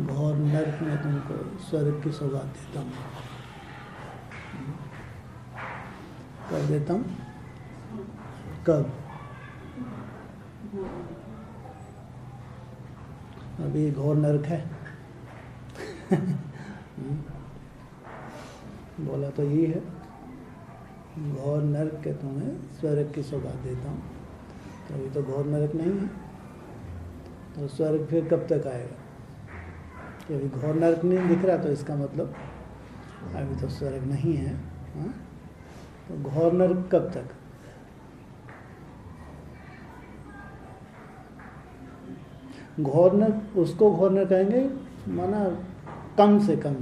घोर नर्क में तुमको स्वर्ग की सौगात देता हूँ। कब देता हूँ? कब? अभी घोर नर्क है। बोला तो ये है, घोर नर्क के तुम्हें स्वर्ग की सौगात देता हूँ। तो अभी तो घोर नर्क नहीं है, तो स्वर्ग फिर कब तक आएगा? कि अभी घोर नर्क नहीं दिख रहा, तो इसका मतलब अभी तो स्वर्ग नहीं है। हाँ? तो घोर नर्क कब तक? घोर नर्क उसको घोर नर्क कहेंगे माना कम से कम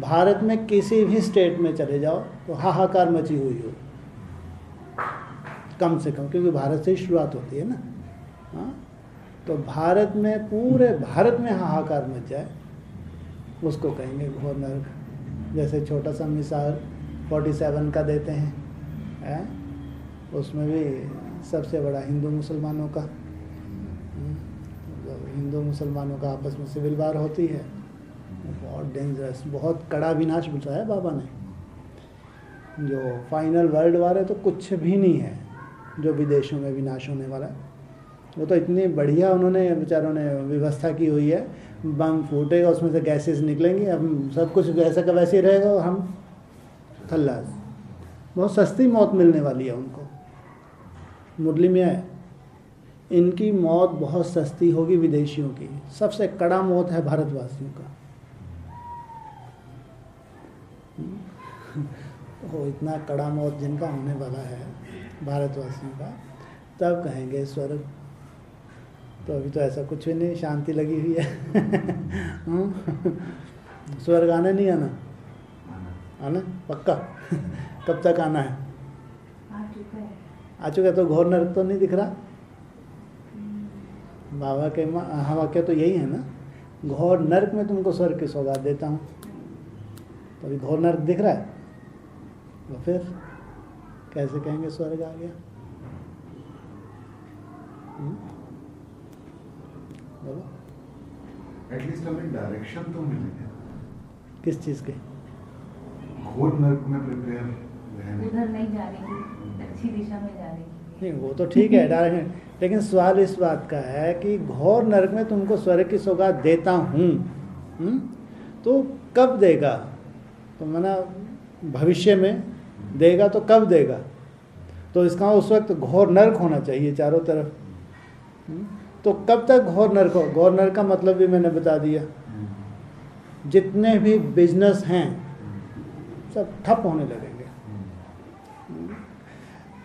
भारत में किसी भी स्टेट में चले जाओ तो हाहाकार मची हुई हो, कम से कम, क्योंकि भारत से ही शुरुआत होती है ना। हाँ? तो भारत में, पूरे भारत में हाहाकार मच जाए, उसको कहेंगे घोर नर्क। जैसे छोटा सा मिसाल 47 का देते हैं, उसमें भी सबसे बड़ा हिंदू मुसलमानों का, हिंदू मुसलमानों का आपस में सिविल वार होती है, बहुत डेंजरस, बहुत कड़ा विनाश बताया बाबा ने। जो फाइनल वर्ल्ड वार है तो कुछ भी नहीं है जो विदेशों में विनाश होने वाला है। वो तो इतनी बढ़िया उन्होंने बेचारों ने व्यवस्था की हुई है, बम फूटेगा, उसमें से गैसेस निकलेंगी, अब सब कुछ वैसा का वैसे ही रहेगा और हम खल्लास। बहुत सस्ती मौत मिलने वाली है उनको। मुरली में है, इनकी मौत बहुत सस्ती होगी विदेशियों की। सबसे कड़ा मौत है भारतवासियों का। वो इतना कड़ा मौत जिनका होने वाला है भारतवासियों का, तब कहेंगे स्वर्ग। तो अभी तो ऐसा कुछ भी नहीं, शांति लगी हुई है। स्वर्ग आना नहीं आना? आना पक्का? कब तक आना है? आ चुका है। तो घोर नरक तो नहीं दिख रहा बाबा के। हाँ, वाक्य तो यही है ना, घोर नरक में तुमको स्वर्ग की सौगात देता हूँ। तो अभी घोर नरक दिख रहा है, तो फिर कैसे कहेंगे स्वर्ग आ गया? बोलो। एटलीस्ट हमें डायरेक्शन तो मिले। किस चीज़ के? घोर नरक में प्रिपेयर रहने। उधर नहीं जा रही, अच्छी दिशा में जा रही। नहीं, वो तो ठीक है डायरेक्शन, लेकिन सवाल इस बात का है कि घोर नरक में तुमको स्वर्ग की सौगात देता हूँ, तो कब देगा? तो माना भविष्य में देगा, तो कब देगा? तो इसका उस वक्त घोर नरक होना चाहिए चारों तरफ। तो कब तक घोर नरक हो? घोर नरक का मतलब भी मैंने बता दिया। जितने भी बिजनेस हैं सब ठप होने लगेंगे,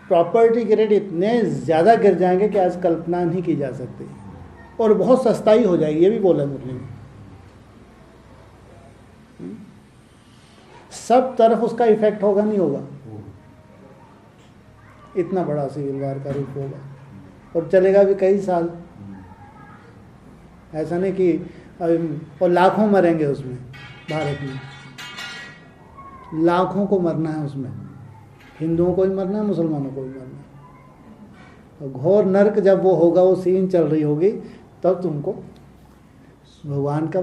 प्रॉपर्टी के रेट इतने ज़्यादा गिर जाएंगे कि आज कल्पना नहीं की जा सकती, और बहुत सस्ताई हो जाएगी, ये भी बोला मुरली में। सब तरफ उसका इफेक्ट होगा, नहीं होगा? इतना बड़ा सिविल वार का रूप होगा, और चलेगा भी कई साल। ऐसा नहीं कि और लाखों मरेंगे उसमें। भारत में लाखों को मरना है उसमें, हिंदुओं को भी मरना है, मुसलमानों को भी मरना है। तो घोर नरक जब वो होगा, वो सीन चल रही होगी, तब तुमको भगवान का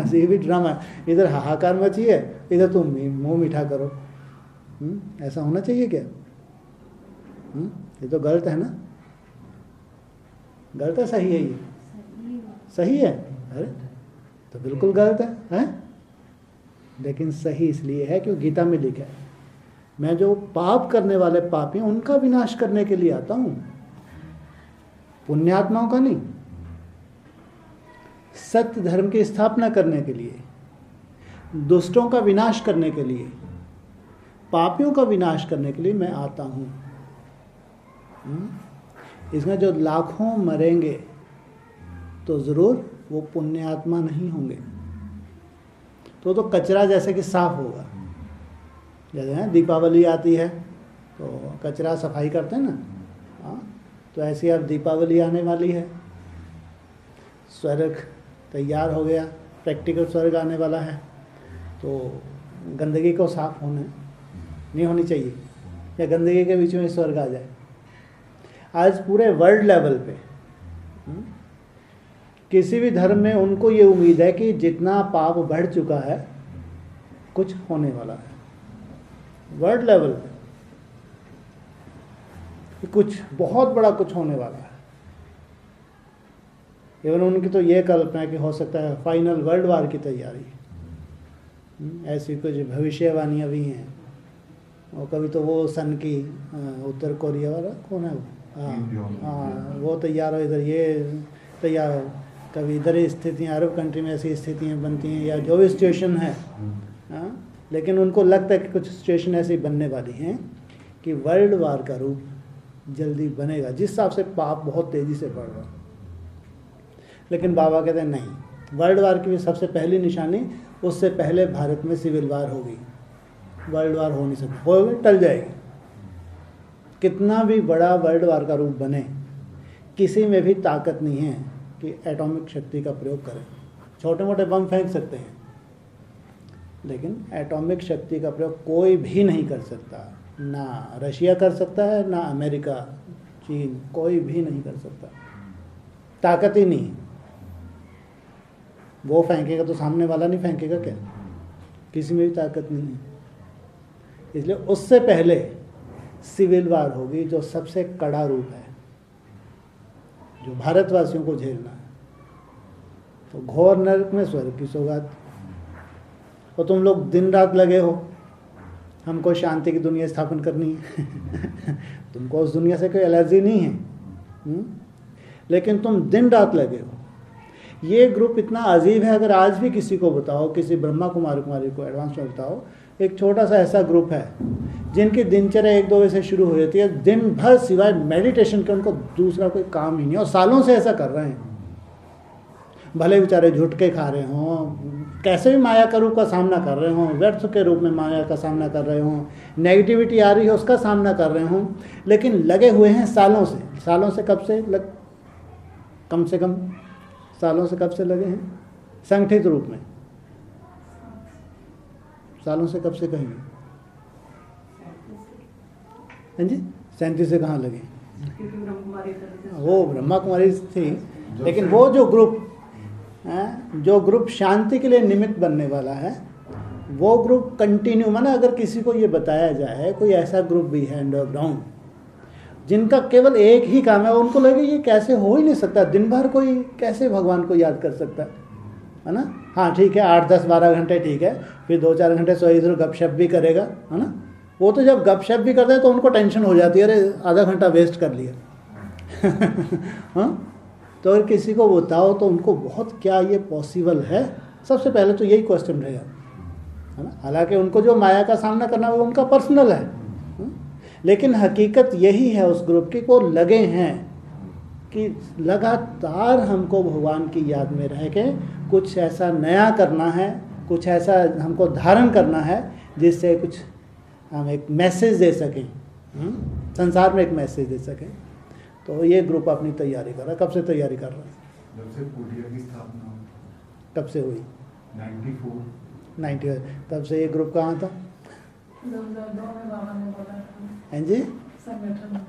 ये भी ड्रामा है। इधर हाहाकार मची है, इधर तुम मुंह मीठा करो। ऐसा होना चाहिए क्या? ये तो गलत है ना? गलत है, सही है? ये सही है। अरे तो बिल्कुल गलत है? लेकिन सही इसलिए है क्योंकि गीता में लिखा है, मैं जो पाप करने वाले पापी हैं उनका विनाश करने के लिए आता हूं, पुण्यात्माओं का नहीं। सत्य धर्म की स्थापना करने के लिए, दुष्टों का विनाश करने के लिए, पापियों का विनाश करने के लिए मैं आता हूं। इसमें जो लाखों मरेंगे तो जरूर वो पुण्यात्मा नहीं होंगे। तो कचरा जैसे कि साफ होगा। जैसे दीपावली आती है तो कचरा सफाई करते हैं ना, हाँ, तो ऐसी अब दीपावली आने वाली है, स्वर्ग तैयार हो गया, प्रैक्टिकल स्वर्ग आने वाला है। तो गंदगी को साफ होने नहीं होनी चाहिए, या गंदगी के बीच में स्वर्ग आ जाए। आज पूरे वर्ल्ड लेवल पे किसी भी धर्म में उनको ये उम्मीद है कि जितना पाप बढ़ चुका है कुछ होने वाला है वर्ल्ड लेवल पे, कुछ बहुत बड़ा कुछ होने वाला है। इवन उनकी तो ये कल्पना है कि हो सकता है फाइनल वर्ल्ड वार की तैयारी, ऐसी कुछ भविष्यवाणियाँ भी हैं। और कभी तो वो सन की उत्तर कोरिया वाला कौन है वो, हाँ वो तैयार हो, इधर ये तैयार हो, कभी इधर ही स्थितियाँ अरब कंट्री में ऐसी स्थितियाँ बनती हैं या जो भी सिचुएशन है। लेकिन उनको लगता है कि कुछ सिचुएशन ऐसी बनने वाली हैं कि वर्ल्ड वार का रूप जल्दी बनेगा, जिस हिसाब से पाप बहुत तेज़ी से बढ़ रहा। लेकिन बाबा कहते हैं नहीं, वर्ल्ड वार की भी सबसे पहली निशानी उससे पहले भारत में सिविल वार होगी। वर्ल्ड वार हो नहीं सकती, होगी टल जाएगी। कितना भी बड़ा वर्ल्ड वार का रूप बने, किसी में भी ताकत नहीं है कि एटॉमिक शक्ति का प्रयोग करें। छोटे मोटे बम फेंक सकते हैं, लेकिन एटॉमिक शक्ति का प्रयोग कोई भी नहीं कर सकता। ना रशिया कर सकता है, ना अमेरिका, चीन, कोई भी नहीं कर सकता। ताकत ही नहीं। वो फेंकेगा तो सामने वाला नहीं फेंकेगा क्या? किसी में भी ताकत नहीं है। इसलिए उससे पहले सिविल वार होगी, जो सबसे कड़ा रूप है, जो भारतवासियों को झेलना है। तो घोर नरक में स्वर्ग की सौगात। और तुम लोग दिन रात लगे हो, हमको शांति की दुनिया स्थापन करनी है। तुमको उस दुनिया से कोई एलर्जी नहीं है, लेकिन तुम दिन रात लगे हो। ये ग्रुप इतना अजीब है, अगर आज भी किसी को बताओ, किसी ब्रह्मा कुमारी को एडवांस में बताओ, एक छोटा सा ऐसा ग्रुप है जिनकी दिनचर्या 1-2 बजे से शुरू हो जाती है, दिन भर सिवाय मेडिटेशन के उनको दूसरा कोई काम ही नहीं, और सालों से ऐसा कर रहे हैं। भले बेचारे झुटके खा रहे हों, कैसे भी माया का रूप का सामना कर रहे हों, व्यर्थ के रूप में माया का सामना कर रहे हों, नेगेटिविटी आ रही है उसका सामना कर रहे हों, लेकिन लगे हुए हैं सालों से। सालों से कब से कम से कम सालों से कब से लगे हैं? संगठित रूप में सालों से कब से कहेंगे? हाँ जी, 37 से कहाँ लगे? वो ब्रह्मा कुमारी थी, लेकिन वो जो ग्रुप शांति के लिए निमित्त बनने वाला है, वो ग्रुप कंटिन्यू, माना अगर किसी को ये बताया जाए कोई ऐसा ग्रुप भी है अंडरग्राउंड जिनका केवल एक ही काम है, उनको लगे ये कैसे हो ही नहीं सकता, दिन भर कोई कैसे भगवान को याद कर सकता है ना? हाँ ठीक है, 8, 10, 12 घंटे ठीक है, फिर 2-4 घंटे सो इधर गपशप भी करेगा, है ना? वो तो जब गपशप भी करता है तो उनको टेंशन हो जाती है, अरे आधा घंटा वेस्ट कर लिया। हाँ, तो अगर किसी को बताओ तो उनको बहुत क्या ये पॉसिबल है, सबसे पहले तो यही क्वेश्चन रहेगा, है ना? हालांकि उनको जो माया का सामना करना वो उनका पर्सनल है, लेकिन हकीकत यही है उस ग्रुप की, को लगे हैं कि लगातार हमको भगवान की याद में रह के कुछ ऐसा नया करना है, कुछ ऐसा हमको धारण करना है जिससे कुछ हम एक मैसेज दे सकें, संसार में एक मैसेज दे सकें। तो ये ग्रुप अपनी तैयारी कर रहा है। कब से तैयारी कर रहा है? जब से कुटिया की स्थापना कब से हुई? 94। तब से ये ग्रुप कहाँ था? 2002 में बाबा ने बोला था। हैं जी? संगठन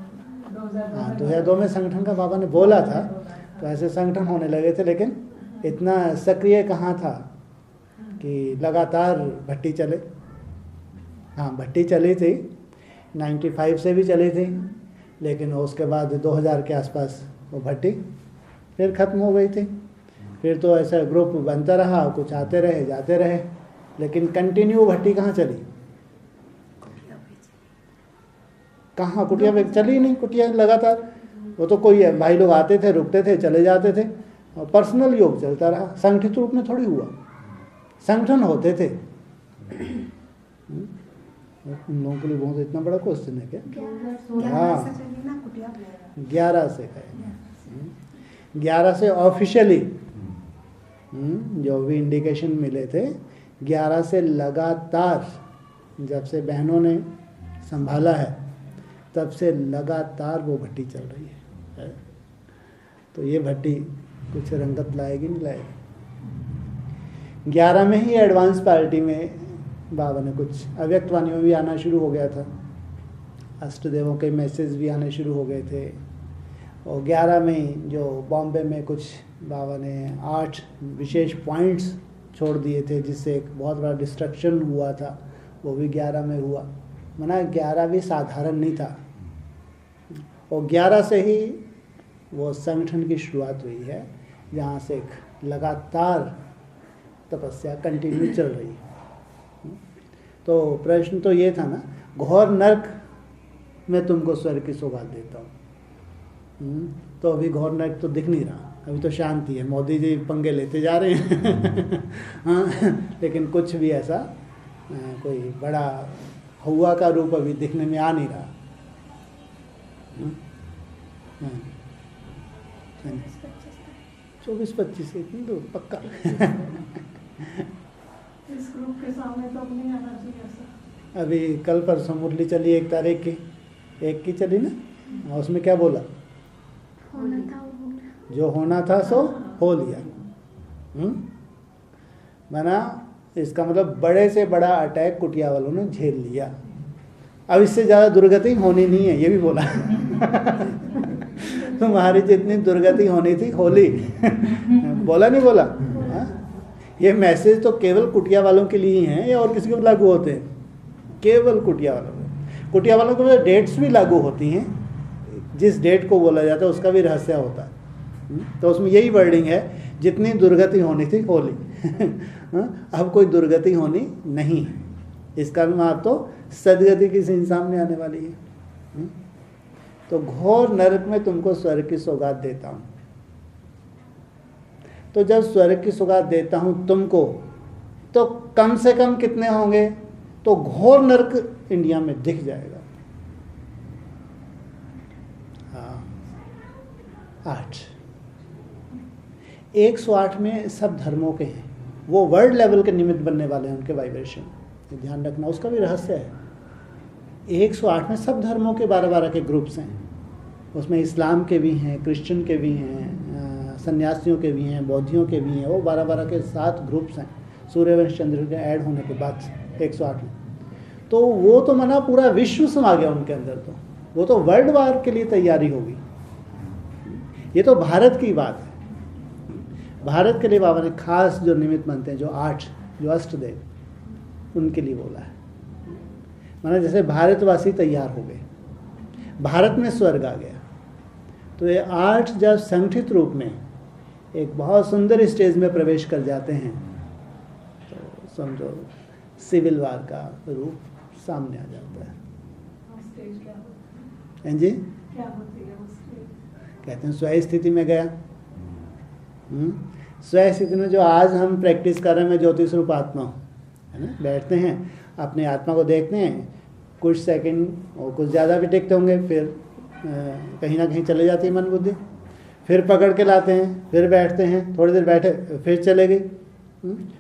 2002 में संगठन का बाबा ने बोला था, तो ऐसे संगठन होने लगे थे, लेकिन इतना सक्रिय कहाँ था कि लगातार भट्टी चले। हाँ, भट्टी चली थी, 95 से भी चली थी, लेकिन उसके बाद 2000 के आसपास वो भट्टी फिर ख़त्म हो गई थी। फिर तो ऐसा ग्रुप बनता रहा, कुछ आते रहे जाते रहे, लेकिन कंटिन्यू भट्टी कहाँ चली? कहाँ? कुटिया पे चली नहीं, कुटिया लगातार। वो तो कोई भाई लोग आते थे, रुकते थे, चले जाते थे, और पर्सनल योग चलता रहा। संगठित रूप में थोड़ी हुआ, संगठन होते थे। उन लोगों के लिए बहुत इतना बड़ा क्वेश्चन है क्या? 11 से कहें, 11 से ऑफिशियली जो भी इंडिकेशन मिले थे, 11 से लगातार, जब से बहनों ने संभाला है तब से लगातार वो भट्टी चल रही है। तो ये भट्टी कुछ रंगत लाएगी नहीं लाएगी। 11 में ही एडवांस पार्टी में बाबा ने कुछ अव्यक्त वाणियों भी आना शुरू हो गया था, अष्टदेवों के मैसेज भी आने शुरू हो गए थे, और 11 में जो बॉम्बे में कुछ बाबा ने 8 विशेष पॉइंट्स छोड़ दिए थे जिससे एक बहुत बड़ा डिस्ट्रक्शन हुआ था, वो भी 11 में हुआ। माना 11 भी साधारण नहीं था, और 11 से ही वो संगठन की शुरुआत हुई है, जहाँ से एक लगातार तपस्या कंटिन्यू चल रही है। तो प्रश्न तो ये था ना, घोर नरक में तुमको स्वर्ग की सौगात देता हूँ। तो अभी घोर नरक तो दिख नहीं रहा, अभी तो शांति है, मोदी जी पंगे लेते जा रहे हैं हाँ, लेकिन कुछ भी ऐसा कोई बड़ा हुआ का रूप अभी दिखने में आ नहीं रहा। 24-25 इतनी दूर पक्का इस ग्रुप के सामने तो अब नहीं आना चाहिए सर। अभी कल परसों मुरली चली 1 तारीख की, 1 की चली ना, उसमें क्या बोला? होना था वो हो गया। जो होना था सो हो लिया। माना इसका मतलब बड़े से बड़ा अटैक कुटिया वालों ने झेल लिया, अब इससे ज़्यादा दुर्गति होनी नहीं है, ये भी बोला तुम्हारी जितनी दुर्गति होनी थी होली बोला नहीं बोला? हाँ? ये मैसेज तो केवल कुटिया वालों के लिए ही हैं या और किसी को भी लागू होते हैं? केवल कुटिया वालों को। कुटिया वालों को डेट्स भी लागू होती हैं, जिस डेट को बोला जाता है उसका भी रहस्य होता है। तो उसमें यही वर्डिंग है, जितनी दुर्गति होनी थी होली अब कोई दुर्गति होनी नहीं है। इसका मतलब तो सदगति किसी सामने आने वाली है। तो घोर नरक में तुमको स्वर्ग की सौगात देता हूँ। तो जब स्वर्ग की सौगात देता हूँ तुमको, तो कम से कम कितने होंगे? तो घोर नरक इंडिया में दिख जाएगा। हाँ, 8। 108 में सब धर्मों के हैं, वो वर्ल्ड लेवल के निमित्त बनने वाले हैं उनके वाइब्रेशन, ध्यान रखना, उसका भी रहस्य है। 108 में सब धर्मों के 12-12 के ग्रुप्स हैं, उसमें इस्लाम के भी हैं, क्रिश्चियन के भी हैं, सन्यासियों के भी हैं, बौद्धियों के भी हैं, वो 12-12 के 7 ग्रुप्स हैं सूर्यवंश चंद्र के ऐड होने के बाद 108 में। तो वो तो माना पूरा विश्व समा गया उनके अंदर, तो वो तो वर्ल्ड वार के लिए तैयारी होगी। ये तो भारत की बात है, भारत के लिए बाबा ने खास जो निमित्त मानते हैं, जो 8 जो अष्टदेव, उनके लिए बोला है। माना जैसे भारतवासी तैयार हो गए, भारत में स्वर्ग आ गया, तो ये 8 जब संगठित रूप में एक बहुत सुंदर स्टेज में प्रवेश कर जाते हैं, तो समझो सिविल वार का रूप सामने आ जाता है। स्टेज क्या होती है? जी क्या होती है वो स्टेज? कहते हैं स्वय स्थिति में गया। स्वय स्थिति में जो आज हम प्रैक्टिस कर रहे हैं, मैं ज्योतिष रूप आत्मा हूँ, है ना, बैठते हैं अपने आत्मा को देखते हैं, कुछ सेकंड और कुछ ज़्यादा भी टिकते होंगे, फिर कहीं ना कहीं चले जाती है मन बुद्धि, फिर पकड़ के लाते हैं, फिर बैठते हैं, थोड़ी देर बैठे फिर चले गई,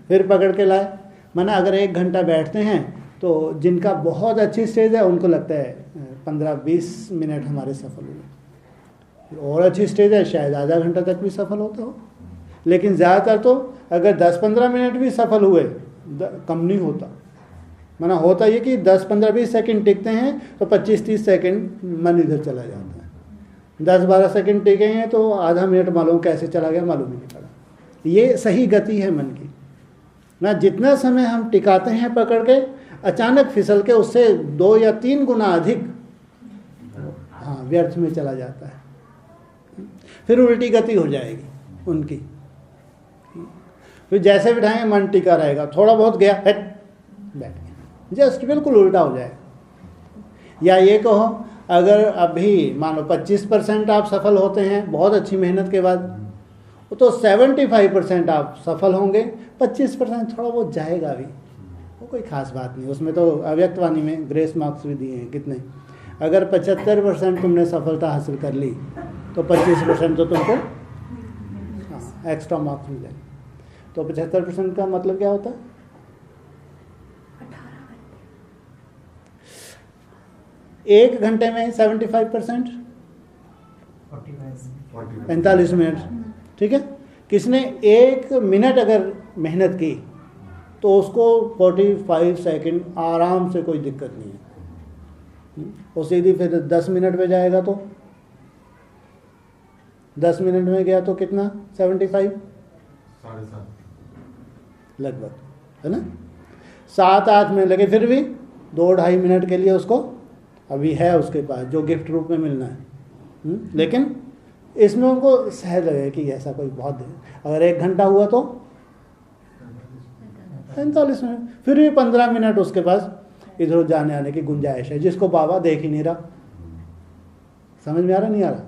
फिर पकड़ के लाए। माना अगर 1 घंटा बैठते हैं तो जिनका बहुत अच्छी स्टेज है उनको लगता है 15-20 मिनट हमारे सफल हुए, और अच्छी स्टेज है शायद आधा घंटा तक भी सफल होता हो, लेकिन ज़्यादातर तो अगर 10-15 मिनट भी सफल हुए कम नहीं होता। माना होता ये कि 10-15-20 सेकंड टिकते हैं तो 25-30 सेकंड मन इधर चला जाता है, 10-12 सेकंड टिके हैं तो आधा मिनट मालूम कैसे चला गया मालूम ही नहीं पड़ा। ये सही गति है मन की ना, जितना समय हम टिकाते हैं पकड़ के, अचानक फिसल के उससे 2 या 3 गुना अधिक हाँ व्यर्थ में चला जाता है, फिर उल्टी गति हो जाएगी उनकी। फिर जैसे बिठाएंगे मन टिका रहेगा, थोड़ा बहुत गया हट बैठ गया, जस्ट बिल्कुल उल्टा हो जाए। या ये कहो अगर अभी मानो 25% आप सफल होते हैं बहुत अच्छी मेहनत के बाद, तो 75% आप सफल होंगे, 25% थोड़ा बहुत जाएगा भी, वो कोई खास बात नहीं। उसमें तो अव्यक्त वाणी में ग्रेस मार्क्स भी दिए हैं कितने, अगर 75% तुमने सफलता हासिल कर ली तो 25% तो तुमको हाँ एक्स्ट्रा मार्क्स मिल जाएंगे। तो 75% का मतलब क्या होता है? 1 घंटे में 75% 45 मिनट, ठीक है। किसने 1 मिनट अगर मेहनत की तो उसको 45 सेकंड आराम से, कोई दिक्कत नहीं है। वो सीधी फिर 10 मिनट में जाएगा तो 10 मिनट में गया तो कितना 75 7.5 लगभग, है ना। 7-8 मिनट लगे, फिर भी 2-2.5 मिनट के लिए उसको अभी है उसके पास जो गिफ्ट रूप में मिलना है। लेकिन इसमें उनको सहज लगे कि ऐसा कोई बहुत देर, अगर 1 घंटा हुआ तो 45 मिनट, फिर भी 15 मिनट उसके पास इधर उधर जाने आने की गुंजाइश है, जिसको बाबा देख ही नहीं रहा। समझ में आ रहा नहीं आ रहा?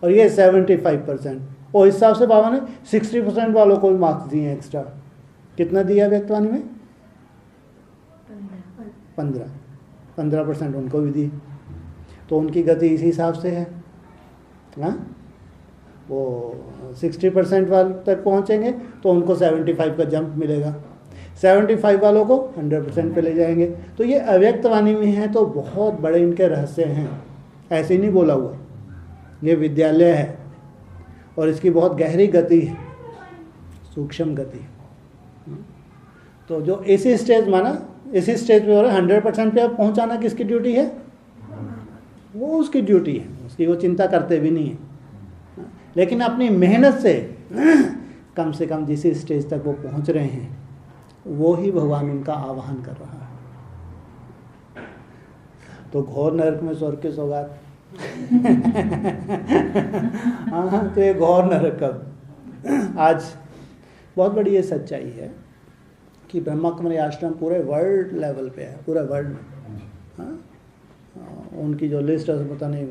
और ये 75%, और हिसाब से बाबा ने 60% वालों को भी मार्क्स दिए एक्स्ट्रा। कितना दिया व्यक्तवाणी में? 15% उनको भी दिए। तो उनकी गति इसी हिसाब से है। हाँ, वो 60% वाले तक पहुंचेंगे तो उनको 75 का जंप मिलेगा, 75 वालों को 100% पे ले जाएंगे। तो ये अव्यक्त वाणी में है, तो बहुत बड़े इनके रहस्य हैं, ऐसे ही नहीं बोला हुआ। ये विद्यालय है और इसकी बहुत गहरी गति है, सूक्ष्म गति। तो जो इसी स्टेज माना, इसी स्टेज पे हो रहा है, 100% पे अब पहुंचाना किसकी ड्यूटी है? वो उसकी ड्यूटी है, उसकी वो चिंता करते भी नहीं है। लेकिन अपनी मेहनत से कम से कम जिस स्टेज तक वो पहुंच रहे हैं, वो ही भगवान उनका आवाहन कर रहा है। तो घोर नरक में स्वर्ग की सौगात। हाँ, तो ये घोर नरक कब? आज बहुत बड़ी ये सच्चाई है कि ब्रह्मा कुमारी आश्रम पूरे वर्ल्ड लेवल पे है, पूरे वर्ल्ड में। हाँ, उनकी जो लिस्ट है पता नहीं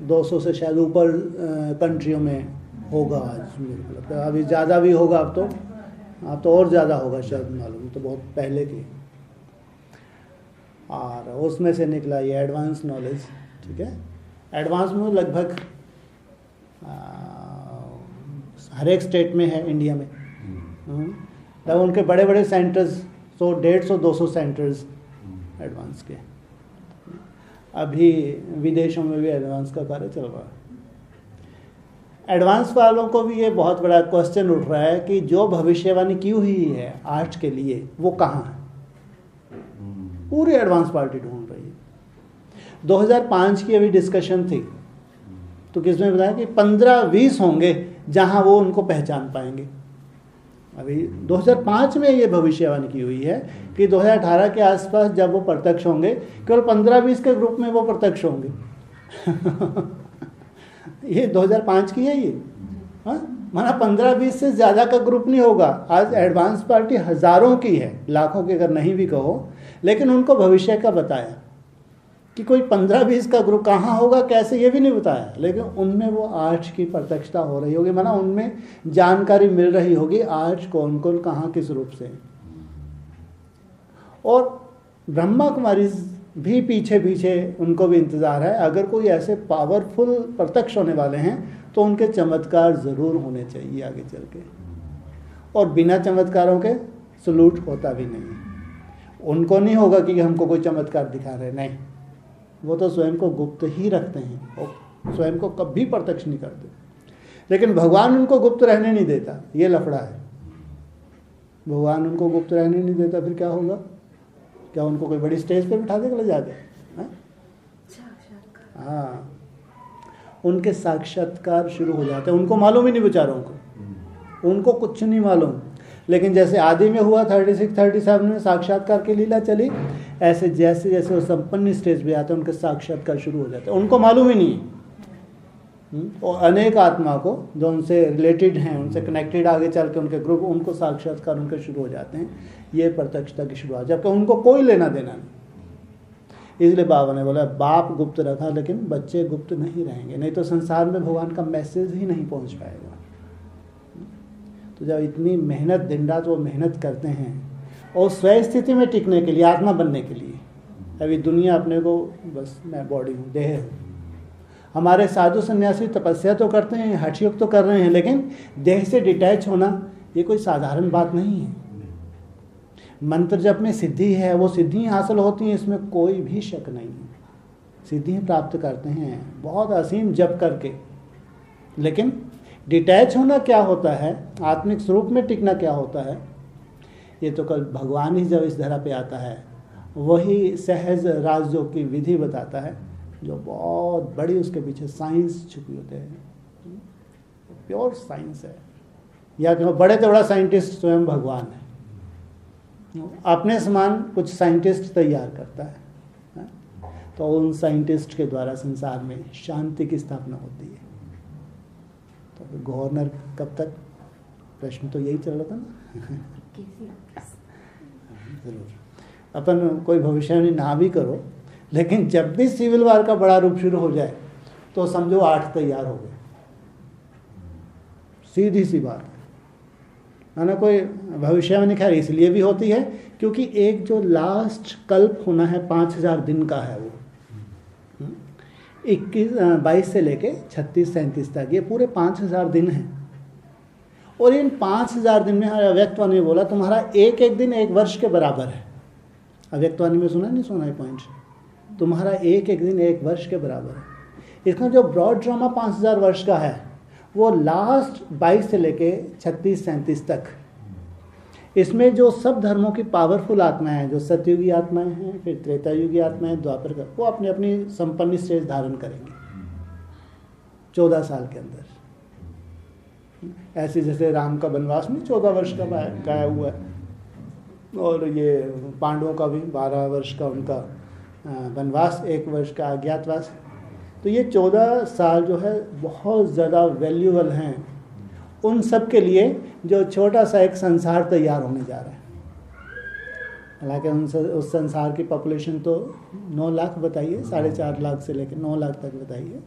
200 से शायद ऊपर कंट्रियों में होगा आज, मेरे को लगता है। अभी ज़्यादा भी होगा, अब तो और ज़्यादा होगा शायद, मालूम तो बहुत पहले की। और उसमें से निकला ये एडवांस नॉलेज, ठीक है। एडवांस में लगभग हर एक स्टेट में है, इंडिया में। तब उनके बड़े बड़े सेंटर्स 150-200 सेंटर्स एडवांस के। अभी विदेशों में भी एडवांस का कार्य चल रहा है। एडवांस वालों को भी ये बहुत बड़ा क्वेश्चन उठ रहा है कि जो भविष्यवाणी की हुई है आर्ट्स के लिए, वो कहाँ है? पूरी एडवांस पार्टी ढूंढ रही है। 2005 की अभी डिस्कशन थी, तो किसने बताया कि 15-20 होंगे जहां वो उनको पहचान पाएंगे। अभी 2005 में ये भविष्यवाणी की हुई है कि 2018 के आसपास जब वो प्रत्यक्ष होंगे, केवल 15-20 के ग्रुप में वो प्रत्यक्ष होंगे। ये 2005 की है ये। हाँ, माना 15-20 से ज़्यादा का ग्रुप नहीं होगा। आज एडवांस पार्टी हज़ारों की है, लाखों की अगर नहीं भी कहो, लेकिन उनको भविष्य का बताया कि कोई 15-20 का ग्रुप कहाँ होगा, कैसे, ये भी नहीं बताया। लेकिन उनमें वो आर्ट्स की प्रत्यक्षता हो रही होगी, माना उनमें जानकारी मिल रही होगी आर्ट्स कौन कौन कहाँ किस रूप से। और ब्रह्मा कुमारी भी पीछे पीछे उनको भी इंतज़ार है। अगर कोई ऐसे पावरफुल प्रत्यक्ष होने वाले हैं तो उनके चमत्कार ज़रूर होने चाहिए आगे चल के, और बिना चमत्कारों के सलूट होता भी नहीं। उनको नहीं होगा कि हमको कोई चमत्कार दिखा रहे, नहीं, वो तो स्वयं को गुप्त ही रखते हैं और स्वयं को कभी प्रत्यक्ष नहीं करते। लेकिन भगवान उनको गुप्त रहने नहीं देता, ये लफड़ा है। भगवान उनको गुप्त रहने नहीं देता, फिर क्या होगा? क्या उनको कोई बड़ी स्टेज पे बिठा देगा ले जाके? हाँ, उनके साक्षात्कार शुरू हो जाते हैं। उनको मालूम ही नहीं बेचारों को, उनको कुछ नहीं मालूम। लेकिन जैसे आदि में हुआ 36-37 में साक्षात्कार की लीला चली, ऐसे जैसे जैसे वो संपन्न स्टेज पे आते हैं उनके साक्षात्कार शुरू हो जाते हैं। उनको मालूम ही नहीं है। और अनेक आत्मा को जो उनसे रिलेटेड हैं, उनसे कनेक्टेड आगे चल के उनके ग्रुप, उनको साक्षात्कार उनके शुरू हो जाते हैं। ये प्रत्यक्षता की शुरुआत, जबकि उनको कोई लेना देना नहीं। इसलिए बाबा ने बोला बाप गुप्त रखा, लेकिन बच्चे गुप्त नहीं रहेंगे, नहीं तो संसार में भगवान का मैसेज ही नहीं पहुंच पाएगा। तो जब इतनी मेहनत, दिन रात वो मेहनत करते हैं और स्वयं स्थिति में टिकने के लिए, आत्मा बनने के लिए। अभी दुनिया अपने को बस मैं बॉडी हूँ, देह हूँ। हमारे साधु सन्यासी तपस्या तो करते हैं, हठ योग तो कर रहे हैं, लेकिन देह से डिटैच होना ये कोई साधारण बात नहीं है। मंत्र जप में सिद्धि है, वो सिद्धि हासिल होती हैं, इसमें कोई भी शक नहीं है। सिद्धि प्राप्त करते हैं बहुत असीम जप करके, लेकिन डिटैच होना क्या होता है, आत्मिक स्वरूप में टिकना क्या होता है, ये तो कल भगवान ही जब इस धरा पे आता है वही सहज राजयोग की विधि बताता है, जो बहुत बड़ी उसके पीछे साइंस छुपी होते हैं, प्योर साइंस है। या कहो बड़े से बड़ा साइंटिस्ट स्वयं भगवान है, अपने समान कुछ साइंटिस्ट तैयार करता है, तो उन साइंटिस्ट के द्वारा संसार में शांति की स्थापना होती है। तो फिर गवर्नर कब तक, प्रश्न तो यही चल रहा था ना। जरूर अपन कोई भविष्यवाणी ना भी करो, लेकिन जब भी सिविल वार का बड़ा रूप शुरू हो जाए तो समझो 8 तैयार हो गए, सीधी सी बात है ना। कोई भविष्यवाणी खैर इसलिए भी होती है क्योंकि एक जो लास्ट कल्प होना है 5000 दिन का है, वो 22 से लेके 36-37 तक, ये पूरे 5000 दिन हैं। और इन 5000 दिन में अव्यक्तवाणी ने बोला तुम्हारा एक एक दिन 1 वर्ष के बराबर है। अव्यक्तवाणी में सुना नहीं सुना है पॉइंट, तुम्हारा एक एक दिन 1 वर्ष के बराबर है। इसका जो ब्रॉड ड्रामा 5000 वर्ष का है वो लास्ट 22 से लेके 36-37 तक, इसमें जो सब धर्मों की पावरफुल आत्माएं हैं, जो सतयुगी आत्माएं हैं, फिर त्रेतायुगी आत्माएं, द्वापर का, वो अपनी अपनी संपन्न स्टेज धारण करेंगे 14 साल के अंदर। ऐसे जैसे राम का वनवास में 14 वर्ष का गाया हुआ है, और ये पांडवों का भी 12 वर्ष का उनका वनवास, 1 वर्ष का अज्ञातवास। तो ये 14 साल जो है बहुत ज़्यादा वैल्यूबल हैं उन सब के लिए जो छोटा सा एक संसार तैयार होने जा रहा है। हालांकि उस संसार की पॉपुलेशन तो 9 लाख बताइए, 4.5 लाख से लेकर 9 लाख तक बताइए,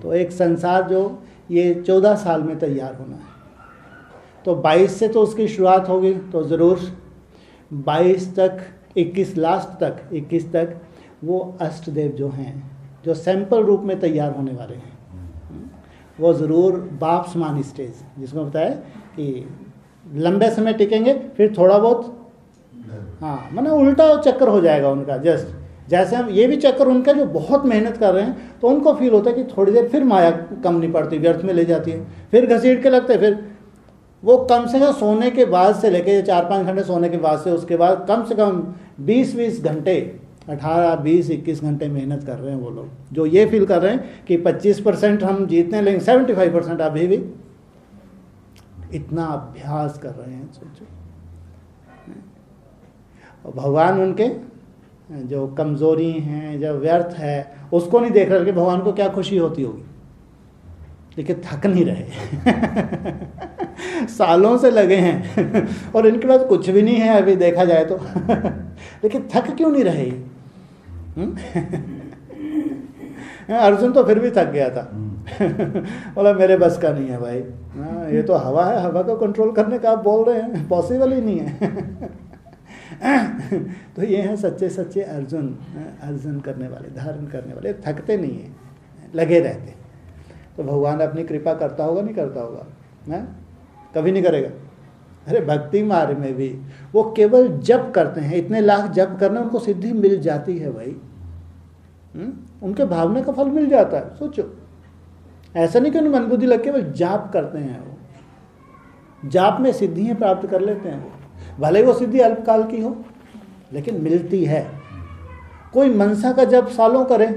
तो एक संसार जो ये 14 साल में तैयार होना है। तो 22 से तो उसकी शुरुआत होगी, तो ज़रूर 22 तक 21 लास्ट तक 21 तक वो अष्टदेव जो हैं, जो सैंपल रूप में तैयार होने वाले हैं, वो ज़रूर बाप समान स्टेज, जिसको बताया कि लंबे समय टिकेंगे, फिर थोड़ा बहुत हाँ मतलब उल्टा चक्कर हो जाएगा उनका। जस्ट जैसे हम ये भी चक्कर उनका जो बहुत मेहनत कर रहे हैं, तो उनको फील होता है कि थोड़ी देर फिर माया कम नहीं पड़ती, व्यर्थ में ले जाती है, फिर घसीट के लगते हैं। फिर वो कम से कम सोने के बाद से लेके 4-5 घंटे सोने के बाद से, उसके बाद कम से कम 20-20 घंटे, 18-20-21 घंटे मेहनत कर रहे हैं वो लोग, जो ये फील कर रहे हैं कि 25% हम जीतने, लेकिन 75% अभी भी इतना अभ्यास कर रहे हैं। सोचो, और भगवान उनके जो कमज़ोरी हैं, जो व्यर्थ है, उसको नहीं देख रहे कि भगवान को क्या खुशी होती होगी, लेकिन थक नहीं रहे सालों से लगे हैं और इनके पास कुछ भी नहीं है अभी देखा जाए तो लेकिन थक क्यों नहीं रहे? अर्जुन तो फिर भी थक गया था बोला मेरे बस का नहीं है भाई, ये तो हवा है, हवा को कंट्रोल करने का आप बोल रहे हैं, पॉसिबल ही नहीं है तो ये हैं सच्चे सच्चे अर्जुन, अर्जुन करने वाले, धारण करने वाले, थकते नहीं हैं, लगे रहते। तो भगवान अपनी कृपा करता होगा, नहीं करता होगा ना? कभी नहीं करेगा। अरे भक्ति मार्ग में भी वो केवल जप करते हैं, इतने लाख जप करना उनको सिद्धि मिल जाती है भाई। उनके भावना का फल मिल जाता है। सोचो, ऐसा नहीं कि उन्हें मन बुद्धि लग के केवल जाप करते हैं, वो जाप में सिद्धियां प्राप्त कर लेते हैं। वो भले वो सिद्धि अल्पकाल की हो, लेकिन मिलती है। कोई मनसा का जप सालों करे,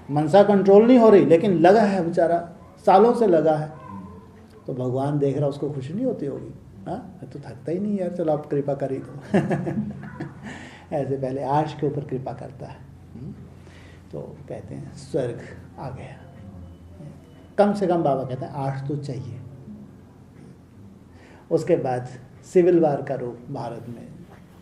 मनसा कंट्रोल नहीं हो रही, लेकिन लगा है बेचारा, सालों से लगा है, तो भगवान देख रहा, उसको खुशी नहीं होती होगी? हाँ, तो थकता ही नहीं यार, चलो आप कृपा कर ही दो ऐसे पहले आर्ष के ऊपर कृपा करता है, तो कहते हैं स्वर्ग आ गया। कम से कम बाबा कहते हैं आर्ष तो चाहिए। उसके बाद सिविल वार का रूप भारत में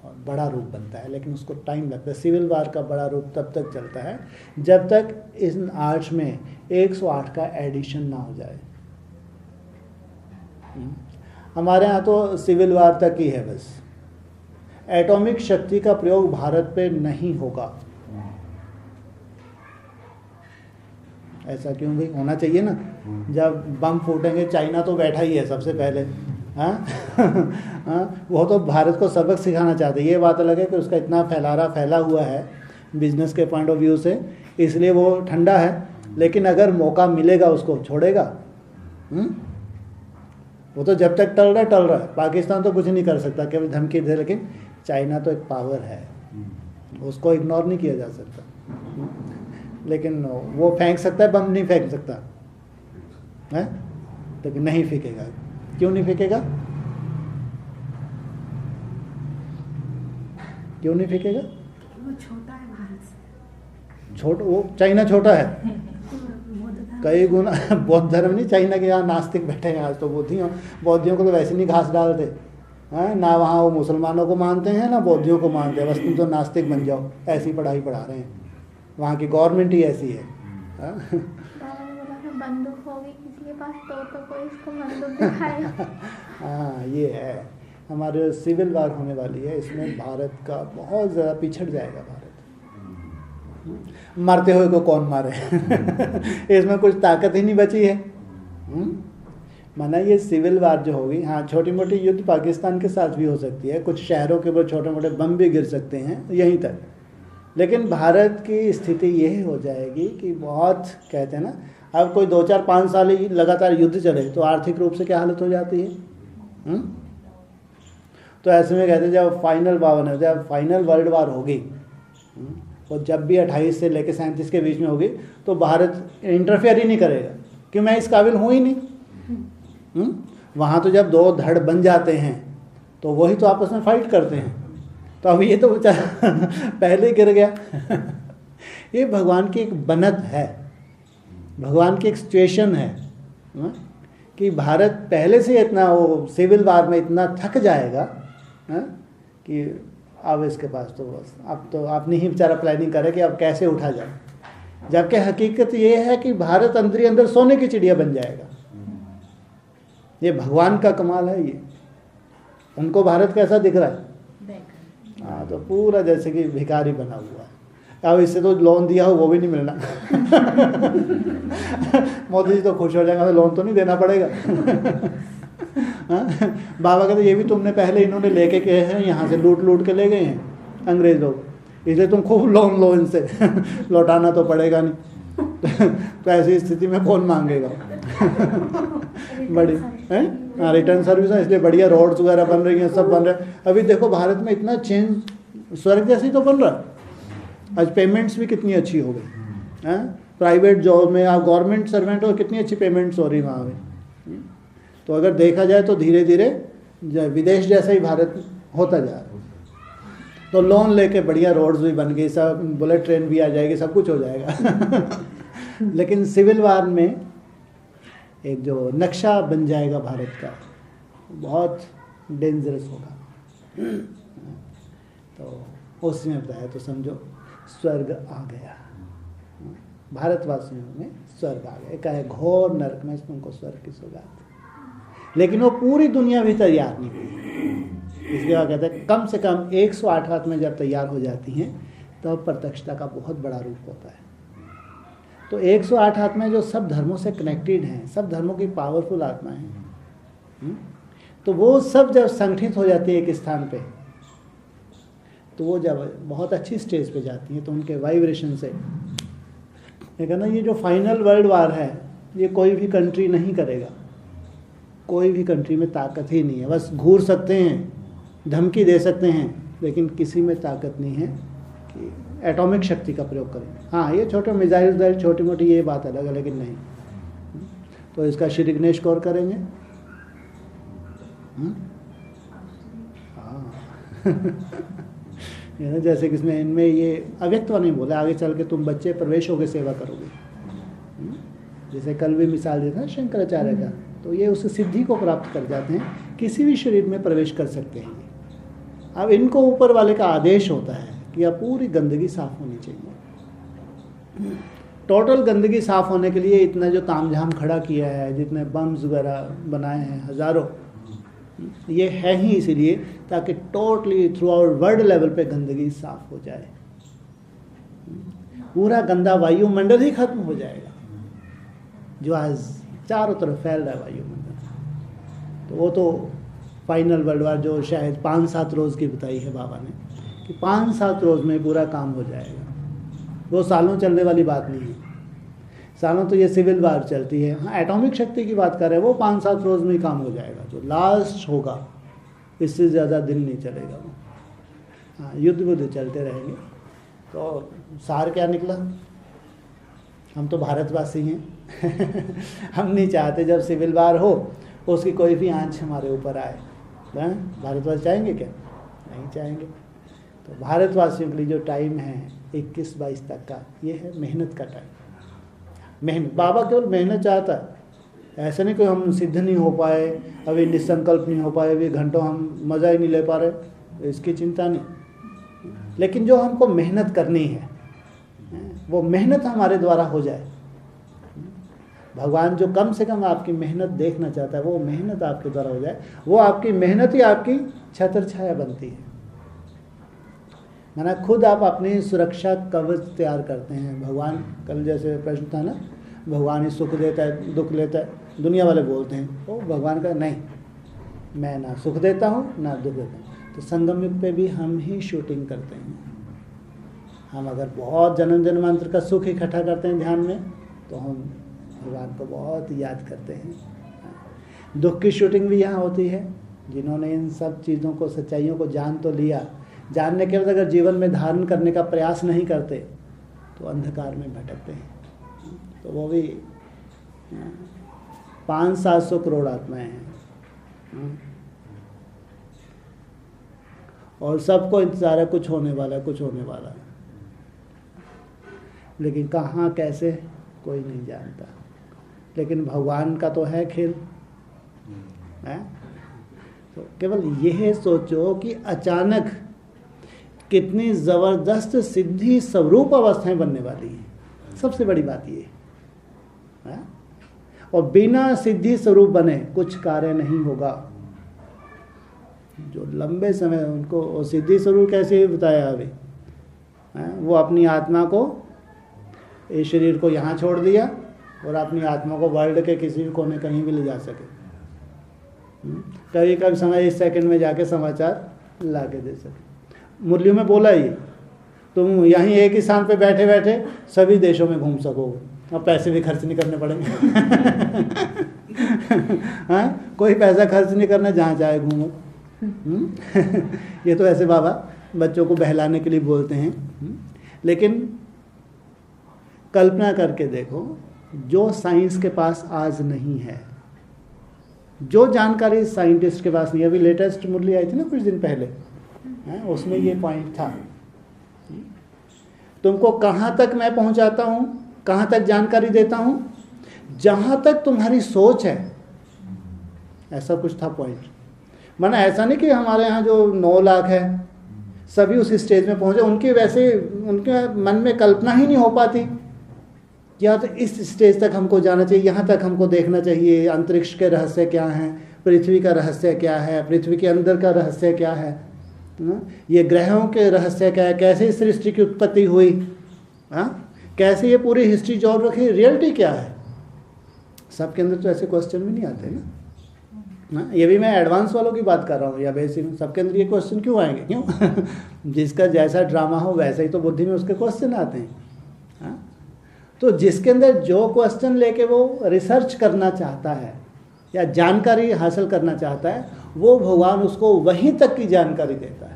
और बड़ा रूप बनता है, लेकिन उसको टाइम लगता है। सिविल वार का बड़ा रूप तब तक चलता है जब तक इस आर्च में 108 का एडिशन ना हो जाए। हमारे यहाँ तो सिविल वार तक ही है बस। एटॉमिक शक्ति का प्रयोग भारत पे नहीं होगा। ऐसा क्यों भाई? होना चाहिए ना। जब बम फूटेंगे, चाइना तो बैठा ही है सबसे पहले, हाँ हाँ, वो तो भारत को सबक सिखाना चाहते हैं। ये बात अलग है कि उसका इतना फैला हुआ है बिजनेस के पॉइंट ऑफ व्यू से, इसलिए वो ठंडा है, लेकिन अगर मौका मिलेगा उसको छोड़ेगा। वो तो जब तक टल रहा है। पाकिस्तान तो कुछ नहीं कर सकता, केवल धमकी दे, लेकिन चाइना तो एक पावर है, उसको इग्नोर नहीं किया जा सकता। लेकिन वो फेंक सकता है, बम नहीं फेंक सकता है, लेकिन नहीं फेंकेगा। क्यों नहीं फेंकेगा? क्यों नहीं फेंकेगा? वो छोटा है भारत से। वो चाइना छोटा है कई गुना। बौद्ध धर्म नहीं, चाइना के यहाँ नास्तिक बैठे हैं आज तो। बौद्धियों को तो वैसे नहीं घास डालते हैं ना, वहाँ वो मुसलमानों को मानते हैं ना बौद्धियों को मानते हैं। बस तुम तो नास्तिक बन जाओ, ऐसी पढ़ाई पढ़ा रहे हैं। वहाँ की गवर्नमेंट ही ऐसी है। बाबा ने बोला था बंदूक होगी किसी के पास तो कोई इसको बंदूक दिखाएगा। हाँ, ये है हमारे सिविल वार होने वाली है। इसमें भारत का बहुत ज़्यादा पिछड़ जाएगा भारत। मरते हुए को कौन मारे? इसमें कुछ ताकत ही नहीं बची है। माना ये सिविल वार जो होगी, हाँ छोटी मोटी युद्ध पाकिस्तान के साथ भी हो सकती है, कुछ शहरों के ऊपर छोटे मोटे बम भी गिर सकते हैं यहीं तक। लेकिन भारत की स्थिति यही हो जाएगी कि बहुत कहते हैं ना, अब कोई 2-4-5 साल ही लगातार युद्ध चले तो आर्थिक रूप से क्या हालत हो जाती है। तो ऐसे में कहते हैं जब फाइनल वर्ल्ड वार होगी, और जब भी 28 से लेकर 37 के बीच में होगी, तो भारत इंटरफेयर ही नहीं करेगा कि मैं इस काबिल हूँ ही नहीं। वहाँ तो जब दो धड़ बन जाते हैं तो वही तो आपस में फाइट करते हैं। तो अब ये तो बेचारा पहले गिर गया। ये भगवान की एक बनत है, भगवान की एक सिचुएशन है कि भारत पहले से इतना वो सिविल वार में इतना थक जाएगा कि अब इसके पास तो बस अब तो आपने ही बेचारा प्लानिंग करे कि अब कैसे उठा जाए। जबकि हकीकत ये है कि भारत अंदर सोने की चिड़िया बन जाएगा। ये भगवान का कमाल है। ये उनको भारत कैसा दिख रहा है? हाँ, तो पूरा जैसे कि भिखारी बना हुआ है। अब इससे तो लोन दिया हो वो भी नहीं मिलना। मोदी जी तो खुश हो जाएगा, तो लोन तो नहीं देना पड़ेगा। बाबा कहते ये भी तुमने पहले इन्होंने लेके गए हैं, यहाँ से लूट के ले गए हैं अंग्रेज लोग, इसलिए तुम खूब लोन लो इनसे। लौटाना तो पड़ेगा नहीं। तो ऐसी स्थिति में कौन मांगेगा? बड़ी है हाँ, रिटर्न सर्विस है, इसलिए बढ़िया रोड्स वगैरह बन रही हैं, सब बन रहा है। अभी देखो भारत में इतना चेंज स्वर्ग जैसे ही तो बन रहा। आज पेमेंट्स भी कितनी अच्छी हो गई हैं, प्राइवेट जॉब में आप गवर्नमेंट सर्वेंट हो, कितनी अच्छी पेमेंट्स हो रही वहाँ पे। तो अगर देखा जाए तो धीरे धीरे विदेश जैसा ही भारत होता जा रहा है। तो लोन लेके बढ़िया रोड्स भी बन गई, सब बुलेट ट्रेन भी आ जाएगी, सब कुछ हो जाएगा। लेकिन सिविल वार में एक जो नक्शा बन जाएगा भारत का, बहुत डेंजरस होगा। तो उसमें बताया तो समझो स्वर्ग आ गया, भारतवासियों में स्वर्ग आ गया। कहे घोर नरक में तुमको स्वर्ग की सौगात, लेकिन वो पूरी दुनिया भी तैयार नहीं हुई। इसलिए वो कहते हैं कम से कम 108 आत्माएं जब तैयार हो जाती हैं तब प्रत्यक्षता का बहुत बड़ा रूप होता है। तो 108 आत्माएं जो सब धर्मों से कनेक्टेड हैं, सब धर्मों की पावरफुल आत्माएं हैं, तो वो सब जब संगठित हो जाती है एक स्थान पे, तो वो जब बहुत अच्छी स्टेज पे जाती हैं, तो उनके वाइब्रेशन से ना ये जो फाइनल वर्ल्ड वार है, ये कोई भी कंट्री नहीं करेगा। कोई भी कंट्री में ताकत ही नहीं है। बस घूर सकते हैं, धमकी दे सकते हैं, लेकिन किसी में ताकत नहीं है कि एटॉमिक शक्ति का प्रयोग करें। हाँ, ये छोटे मिसाइल छोटी मोटी ये बात अलग है, लेकिन नहीं। तो इसका श्री गणेश कौर करेंगे। हाँ। ये ना जैसे किसमें इनमें ये अव्यक्त नहीं बोला, आगे चल के तुम बच्चे प्रवेश होकर सेवा करोगे। जैसे कल भी मिसाल देता है शंकराचार्य का, तो ये उस सिद्धि को प्राप्त कर जाते हैं, किसी भी शरीर में प्रवेश कर सकते हैं। अब इनको ऊपर वाले का आदेश होता है कि अब पूरी गंदगी साफ होनी चाहिए। टोटल गंदगी साफ होने के लिए इतना जो तामझाम खड़ा किया है, जितने बम्स वगैरह बनाए हैं हज़ारों, ये है ही इसीलिए ताकि totally through out world level पे गंदगी साफ हो जाए। पूरा गंदा वायुमंडल ही खत्म हो जाएगा जो आज चारों तरफ फैल रहा है वायुमंडल। तो वो तो फाइनल वर्ल्ड वार जो शायद 5-7 रोज़ की बताई है बाबा ने, कि 5-7 रोज़ में पूरा काम हो जाएगा। वो सालों चलने वाली बात नहीं है। सालों तो ये सिविल वार चलती है। हाँ, एटॉमिक शक्ति की बात कर रहे हैं, वो 5-7 रोज़ में ही काम हो जाएगा। जो लास्ट होगा इससे ज़्यादा दिन नहीं चलेगा वो। हाँ, युद्ध चलते रहेंगे। तो सार क्या निकला? हम तो भारतवासी हैं हम नहीं चाहते जब सिविल वार हो उसकी कोई भी आंच हमारे ऊपर आए। भारतवासी चाहेंगे क्या? नहीं चाहेंगे। तो भारतवासियों के लिए जो टाइम है 21-22 तक का, ये है मेहनत का टाइम। मेहनत, बाबा केवल मेहनत चाहता है, ऐसा नहीं कोई हम सिद्ध नहीं हो पाए, अभी निसंकल्प नहीं हो पाए, अभी घंटों हम मज़ा ही नहीं ले पा रहे, इसकी चिंता नहीं। लेकिन जो हमको मेहनत करनी है वो मेहनत हमारे द्वारा हो जाए। भगवान जो कम से कम आपकी मेहनत देखना चाहता है वो मेहनत आपके द्वारा हो जाए, वो आपकी मेहनत ही आपकी छत्र छाया बनती है। माना खुद आप अपनी सुरक्षा कवच तैयार करते हैं। भगवान, कल जैसे प्रश्न था ना, भगवान ही सुख देता है दुख लेता है, दुनिया वाले बोलते हैं वो भगवान का नहीं, मैं ना सुख देता हूँ ना दुख देता हूँ। तो संगम युग पे भी हम ही शूटिंग करते हैं। हम अगर बहुत जन्म जन्मांतर का सुख इकट्ठा करते हैं ध्यान में, तो हम भगवान को बहुत याद करते हैं। दुख की शूटिंग भी यहाँ होती है। जिन्होंने इन सब चीज़ों को, सच्चाइयों को जान तो लिया, जानने के बाद अगर जीवन में धारण करने का प्रयास नहीं करते तो अंधकार में भटकते हैं। तो वो भी 500-700 करोड़ आत्माएं हैं और सबको इंतजार है कुछ होने वाला है, कुछ होने वाला है, लेकिन कहाँ कैसे कोई नहीं जानता। लेकिन भगवान का तो है खेल है। तो केवल यह सोचो कि अचानक कितनी ज़बरदस्त सिद्धि स्वरूप अवस्थाएं बनने वाली हैं, सबसे बड़ी बात ये है। और बिना सिद्धि स्वरूप बने कुछ कार्य नहीं होगा। जो लंबे समय उनको सिद्धि स्वरूप कैसे बताया अभी, वो अपनी आत्मा को, इस शरीर को यहाँ छोड़ दिया और अपनी आत्मा को वर्ल्ड के किसी भी कोने कहीं भी ले जा सके। कभी कभी समय 1 सेकंड में जाके समाचार ला के दे सके। मुरली में बोला ही, तुम यहीं एक ही स्थान पे बैठे बैठे सभी देशों में घूम सकोगे, अब पैसे भी खर्च नहीं करने पड़ेंगे हाँ, कोई पैसा खर्च नहीं करना, जहाँ चाहे घूमो ये तो ऐसे बाबा बच्चों को बहलाने के लिए बोलते हैं। लेकिन कल्पना करके देखो, जो साइंस के पास आज नहीं है, जो जानकारी साइंटिस्ट के पास नहीं है। अभी लेटेस्ट मुरली आई थी ना कुछ दिन पहले, उसमें ये पॉइंट था, तुमको कहाँ तक मैं पहुँचाता हूँ, कहाँ तक जानकारी देता हूँ, जहाँ तक तुम्हारी सोच है, ऐसा कुछ था पॉइंट। माना ऐसा नहीं कि हमारे यहाँ जो 9 लाख है सभी उस स्टेज में पहुँचे, उनके वैसे उनके मन में कल्पना ही नहीं हो पाती, या तो इस स्टेज तक हमको जाना चाहिए, यहाँ तक हमको देखना चाहिए, अंतरिक्ष के रहस्य क्या हैं, पृथ्वी का रहस्य क्या है, पृथ्वी के अंदर का रहस्य क्या है, ये ग्रहों के रहस्य क्या है, कैसे इस सृष्टि की उत्पत्ति हुई, कैसे ये पूरी हिस्ट्री जोड़ रखी, रियलिटी क्या है। सबके अंदर तो ऐसे क्वेश्चन भी नहीं आते ना। ये भी मैं एडवांस वालों की बात कर रहा हूँ, या बेसिक सबके अंदर ये क्वेश्चन क्यों आएंगे, क्यों जिसका जैसा ड्रामा हो वैसा ही तो बुद्धि में उसके क्वेश्चन आते हैं। तो जिसके अंदर जो क्वेश्चन लेके वो रिसर्च करना चाहता है या जानकारी हासिल करना चाहता है, वो भगवान उसको वहीं तक की जानकारी देता है।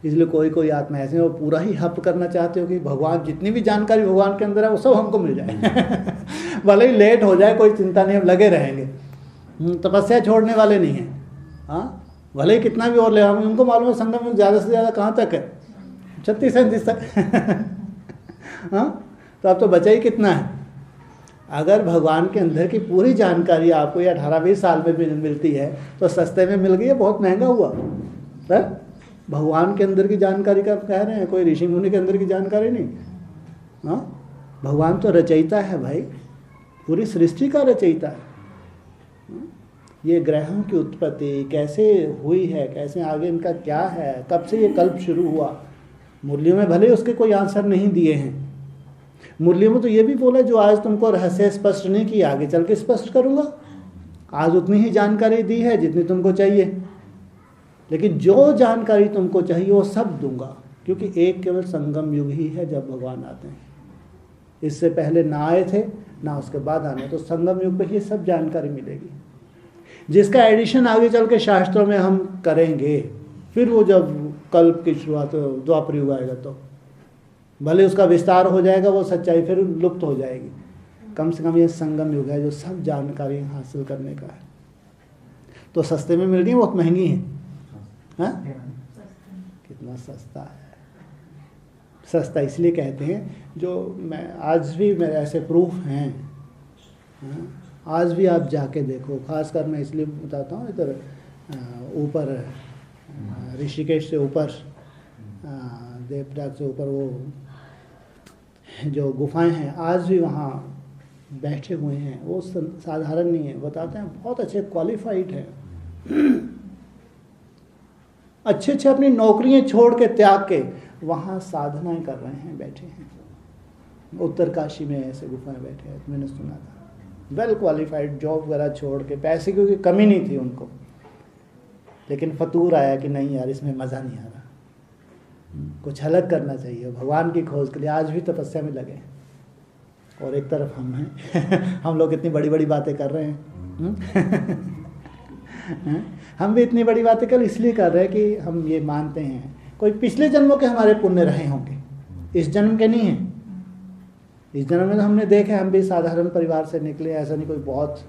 इसलिए कोई कोई आत्मा ऐसे वो पूरा ही हप करना चाहते हो कि भगवान जितनी भी जानकारी भगवान के अंदर है वो सब हमको मिल जाए भले ही लेट हो जाए कोई चिंता नहीं, हम लगे रहेंगे, तपस्या छोड़ने वाले नहीं हैं। हाँ, भले ही कितना भी और ले, हम उनको मालूम है संगम में ज़्यादा से ज़्यादा कहाँ तक है, 36-37 तक हाँ, तो अब तो बचा ही कितना है। अगर भगवान के अंदर की पूरी जानकारी आपको ये 18-20 साल में मिलती है तो सस्ते में मिल गई है, बहुत महंगा हुआ है। भगवान के अंदर की जानकारी का कह रहे हैं, कोई ऋषि मुनि के अंदर की जानकारी नहीं। हाँ, भगवान तो रचयिता है भाई, पूरी सृष्टि का रचयिता है। ये ग्रहों की उत्पत्ति कैसे हुई है, कैसे आगे इनका क्या है, कब से ये कल्प शुरू हुआ, मुरली में भले उसके कोई आंसर नहीं दिए हैं। मुरली में तो ये भी बोला, जो आज तुमको रहस्य स्पष्ट नहीं किया आगे चल के स्पष्ट करूँगा। आज उतनी ही जानकारी दी है जितनी तुमको चाहिए, लेकिन जो जानकारी तुमको चाहिए वो सब दूंगा, क्योंकि एक केवल संगम युग ही है जब भगवान आते हैं। इससे पहले ना आए थे ना उसके बाद आने, तो संगम युग पे ये सब जानकारी मिलेगी, जिसका एडिशन आगे चल के शास्त्रों में हम करेंगे। फिर वो जब कल्प की शुरुआत द्वापर युग आएगा तो भले उसका विस्तार हो जाएगा, वो सच्चाई फिर लुप्त हो जाएगी। कम से कम ये संगम युग है जो सब जानकारी हासिल करने का है। तो सस्ते में मिल रही है, बहुत महंगी है। हाँ? कितना सस्ता है। सस्ता इसलिए कहते हैं, जो मैं आज भी मेरे ऐसे प्रूफ हैं। हाँ? आज भी आप जाके देखो, खासकर मैं इसलिए बताता हूँ, इधर ऊपर ऋषिकेश से ऊपर, देवप्रयाग से ऊपर वो जो गुफाएं हैं, आज भी वहाँ बैठे हुए हैं। वो साधारण नहीं है, बताते हैं बहुत अच्छे क्वालिफाइड हैं, अच्छे अच्छे अपनी नौकरियां छोड़ के, त्याग के वहाँ साधनाएं कर रहे हैं, बैठे हैं। उत्तरकाशी में ऐसे गुफाएं बैठे हैं, मैंने सुना था। वेल क्वालिफाइड, जॉब वगैरह छोड़ के, पैसे की कमी नहीं थी उनको, लेकिन फतूर आया कि नहीं यार, इसमें मज़ा नहीं आ रहा, कुछ अलग करना चाहिए। भगवान की खोज के लिए आज भी तपस्या में लगे। और एक तरफ हम हैं हम लोग इतनी बड़ी बड़ी बातें कर रहे हैं हम भी इतनी बड़ी बातें कर इसलिए कर रहे हैं कि हम ये मानते हैं कोई पिछले जन्मों के हमारे पुण्य रहे होंगे, इस जन्म के नहीं हैं। इस जन्म में तो हमने देखे, हम भी साधारण परिवार से निकले, ऐसा नहीं कोई बहुत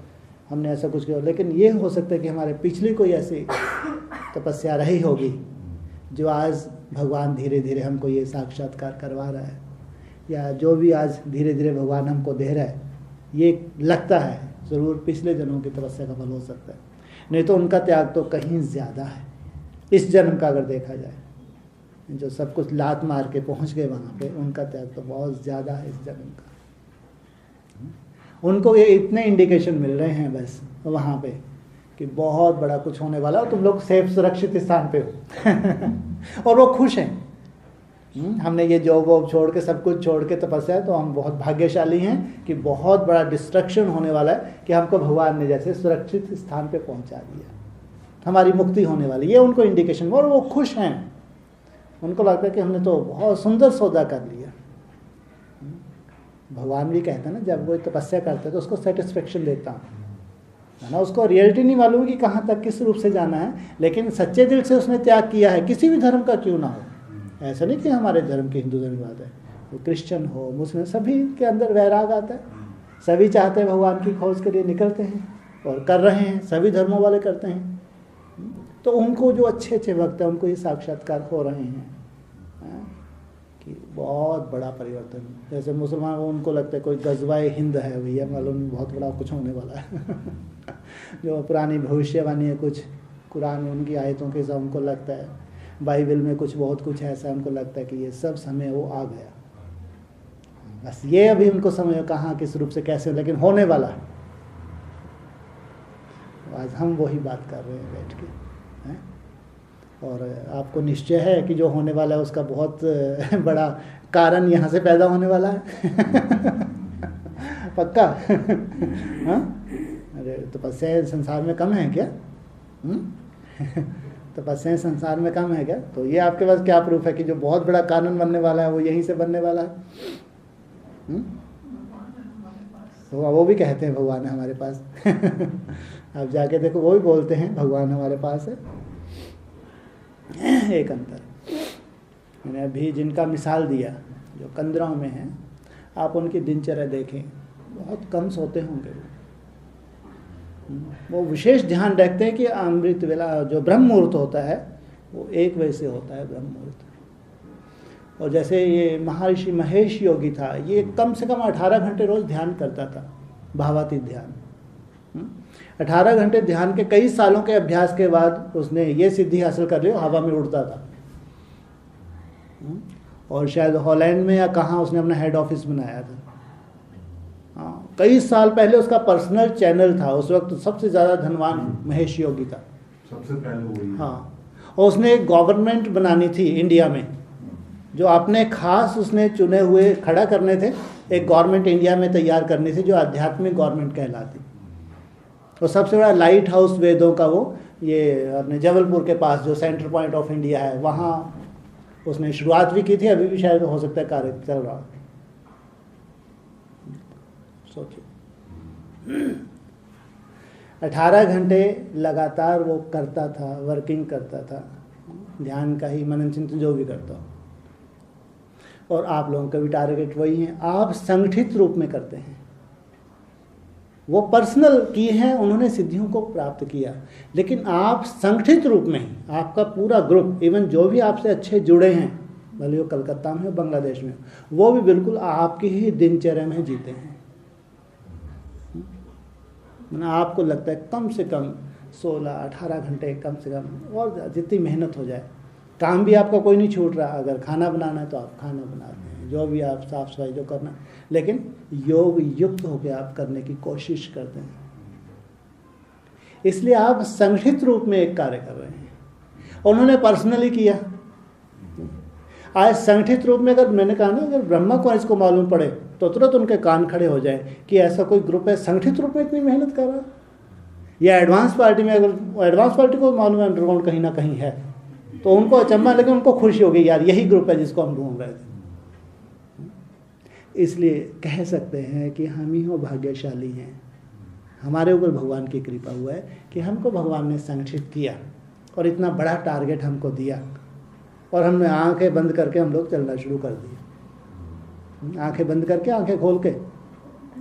हमने ऐसा कुछ किया, लेकिन ये हो सकता है कि हमारे पिछली कोई ऐसी तपस्या रही होगी जो आज भगवान धीरे धीरे हमको ये साक्षात्कार करवा रहा है, या जो भी आज धीरे धीरे भगवान हमको दे रहा है, ये लगता है ज़रूर पिछले जन्मों की तपस्या का फल हो सकता है। नहीं तो उनका त्याग तो कहीं ज़्यादा है इस जन्म का। अगर देखा जाए, जो सब कुछ लात मार के पहुंच गए वहाँ पे, उनका त्याग तो बहुत ज़्यादा है इस जन्म का। उनको ये इतने इंडिकेशन मिल रहे हैं बस वहाँ पे कि बहुत बड़ा कुछ होने वाला हो, तुम लोग सेफ सुरक्षित स्थान पे हो और वो खुश हैं। हमने ये जॉब वॉब छोड़ के, सब कुछ छोड़ के तपस्या है, तो हम बहुत भाग्यशाली हैं कि बहुत बड़ा डिस्ट्रक्शन होने वाला है कि हमको भगवान ने जैसे सुरक्षित स्थान पे पहुंचा दिया, हमारी मुक्ति होने वाली, ये उनको इंडिकेशन। और वो खुश हैं, उनको लगता है कि हमने तो बहुत सुंदर सौदा कर लिया। भगवान भी कहते हैं ना, जब वो तपस्या करते हैं तो उसको सेटिस्फेक्शन देता है ना, उसको रियलिटी नहीं मालूम कि कहाँ तक किस रूप से जाना है, लेकिन सच्चे दिल से उसने त्याग किया है, किसी भी धर्म का क्यों ना हो। ऐसा नहीं कि हमारे धर्म की, हिंदू धर्म की बात है, वो क्रिश्चियन हो, मुस्लिम, सभी के अंदर वैराग आता है। सभी चाहते हैं भगवान की खोज के लिए निकलते हैं और कर रहे हैं, सभी धर्मों वाले करते हैं। तो उनको जो अच्छे अच्छे भक्त हैं, उनको ये साक्षात्कार हो रहे हैं कि बहुत बड़ा परिवर्तन। जैसे मुसलमान, उनको लगता है कोई गजवाए हिंद है भैया, मालूम बहुत बड़ा कुछ होने वाला है जो पुरानी भविष्यवाणी है, कुछ कुरान में उनकी आयतों के सब उनको लगता है, बाइबल में कुछ बहुत कुछ ऐसा उनको लगता है कि ये सब समय वो आ गया। बस ये अभी उनको समय कहाँ किस रूप से कैसे, लेकिन होने वाला है। आज हम वही बात कर रहे हैं बैठ के, हैं? और आपको निश्चय है कि जो होने वाला है उसका बहुत बड़ा कारण यहाँ से पैदा होने वाला है पक्का हाँ? अरे तपस्या संसार में कम है क्या? तपस्या संसार में कम है क्या? तो ये आपके पास क्या प्रूफ है कि जो बहुत बड़ा कानून बनने वाला है वो यहीं से बनने वाला है? तो वो भी कहते हैं भगवान है हमारे पास आप जाके देखो, वो भी बोलते हैं भगवान हमारे पास है। एक अंतर मैंने अभी जिनका मिसाल दिया, जो कंदराओं में हैं, आप उनकी दिनचर्या देखें, बहुत कम सोते होंगे। वो विशेष ध्यान रखते हैं कि अमृत वेला जो ब्रह्म मुहूर्त होता है वो 1 बजे से होता है ब्रह्म मुहूर्त। और जैसे ये महर्षि महेश योगी था, ये कम से कम 18 घंटे रोज ध्यान करता था, भावातीत ध्यान। 18 घंटे ध्यान के कई सालों के अभ्यास के बाद उसने ये सिद्धि हासिल कर ली, हवा में उड़ता था। और शायद हॉलैंड में या कहाँ उसने अपना हेड ऑफिस बनाया था। हाँ, कई साल पहले उसका पर्सनल चैनल था, उस वक्त सबसे ज़्यादा धनवान महेश योगी था, सबसे पहले वही। हाँ, और उसने एक गवर्नमेंट बनानी थी इंडिया में, जो अपने खास उसने चुने हुए खड़ा करने थे। एक गवर्नमेंट इंडिया में तैयार करनी थी जो आध्यात्मिक गवर्नमेंट कहलाती। और सबसे बड़ा लाइट हाउस वेदों का वो ये अपने जबलपुर के पास जो सेंटर पॉइंट ऑफ इंडिया है, वहाँ उसने शुरुआत भी की थी, अभी भी शायद हो सकता है कार्य चल रहा। सोचिए 18 घंटे लगातार वो करता था, वर्किंग करता था, ध्यान का ही, मनन चिंतन जो भी करता हो। और आप लोगों का भी टारगेट वही है। आप संगठित रूप में करते हैं, वो पर्सनल की हैं, उन्होंने सिद्धियों को प्राप्त किया, लेकिन आप संगठित रूप में ही, आपका पूरा ग्रुप, इवन जो भी आपसे अच्छे जुड़े हैं, भले वो कलकत्ता में हो, बांग्लादेश में हो, वो भी बिल्कुल आपकी ही दिनचर्या में जीते हैं। मैंने आपको लगता है कम से कम 16-18 घंटे कम से कम, और जितनी मेहनत हो जाए, काम भी आपका कोई नहीं छूट रहा। अगर खाना बनाना है तो आप खाना बनाते हैं, जो भी आप साफ सफाई जो करना, लेकिन योग युक्त होकर आप करने की कोशिश करते हैं। इसलिए आप संगठित रूप में एक कार्य कर रहे हैं। उन्होंने पर्सनली किया। आज संगठित रूप में, अगर मैंने कहा ना, अगर ब्रह्मा को इसको मालूम पड़े तो तुरंत उनके कान खड़े हो जाए कि ऐसा कोई ग्रुप है संगठित रूप में इतनी मेहनत कर रहा है। या एडवांस पार्टी में, अगर एडवांस पार्टी को मालूम है अंडरग्राउंड कहीं ना कहीं है, तो उनको अचंभा, लेकिन उनको खुशी होगी, यार यही ग्रुप है जिसको हम ढूंढ रहे थे। इसलिए कह सकते हैं कि हम ही हो भाग्यशाली हैं, हमारे ऊपर भगवान की कृपा हुआ है कि हमको भगवान ने संगठित किया और इतना बड़ा टारगेट हमको दिया, और हमने आंखें बंद करके हम लोग चलना शुरू कर दिए। आंखें बंद करके, आंखें खोल के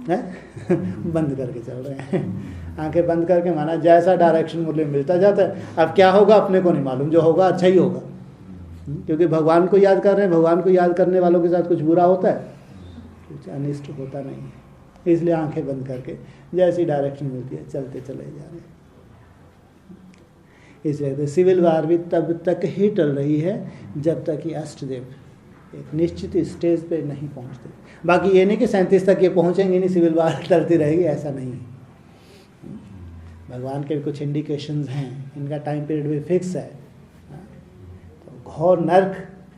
हैं बंद करके चल रहे हैं। आंखें बंद करके, माना जैसा डायरेक्शन मुझे मिलता जाता है, अब क्या होगा अपने को नहीं मालूम, जो होगा अच्छा ही होगा, क्योंकि भगवान को याद कर रहे हैं। भगवान को याद करने वालों के साथ कुछ बुरा होता है, कुछ अनिष्ट होता नहीं है। इसलिए आंखें बंद करके जैसी डायरेक्शन मिलती है चलते चले जा रहे हैं। इसलिए सिविल वार भी तब तक ही टल रही है जब तक कि अष्टदेव एक निश्चित स्टेज पे नहीं पहुंचते। बाकी ये नहीं कि 37 तक ये पहुंचेंगे नहीं, सिविल वार टलती रहेगी, ऐसा नहीं है। भगवान के भी कुछ इंडिकेशंस हैं, इनका टाइम पीरियड भी फिक्स है। तो घोर नर्क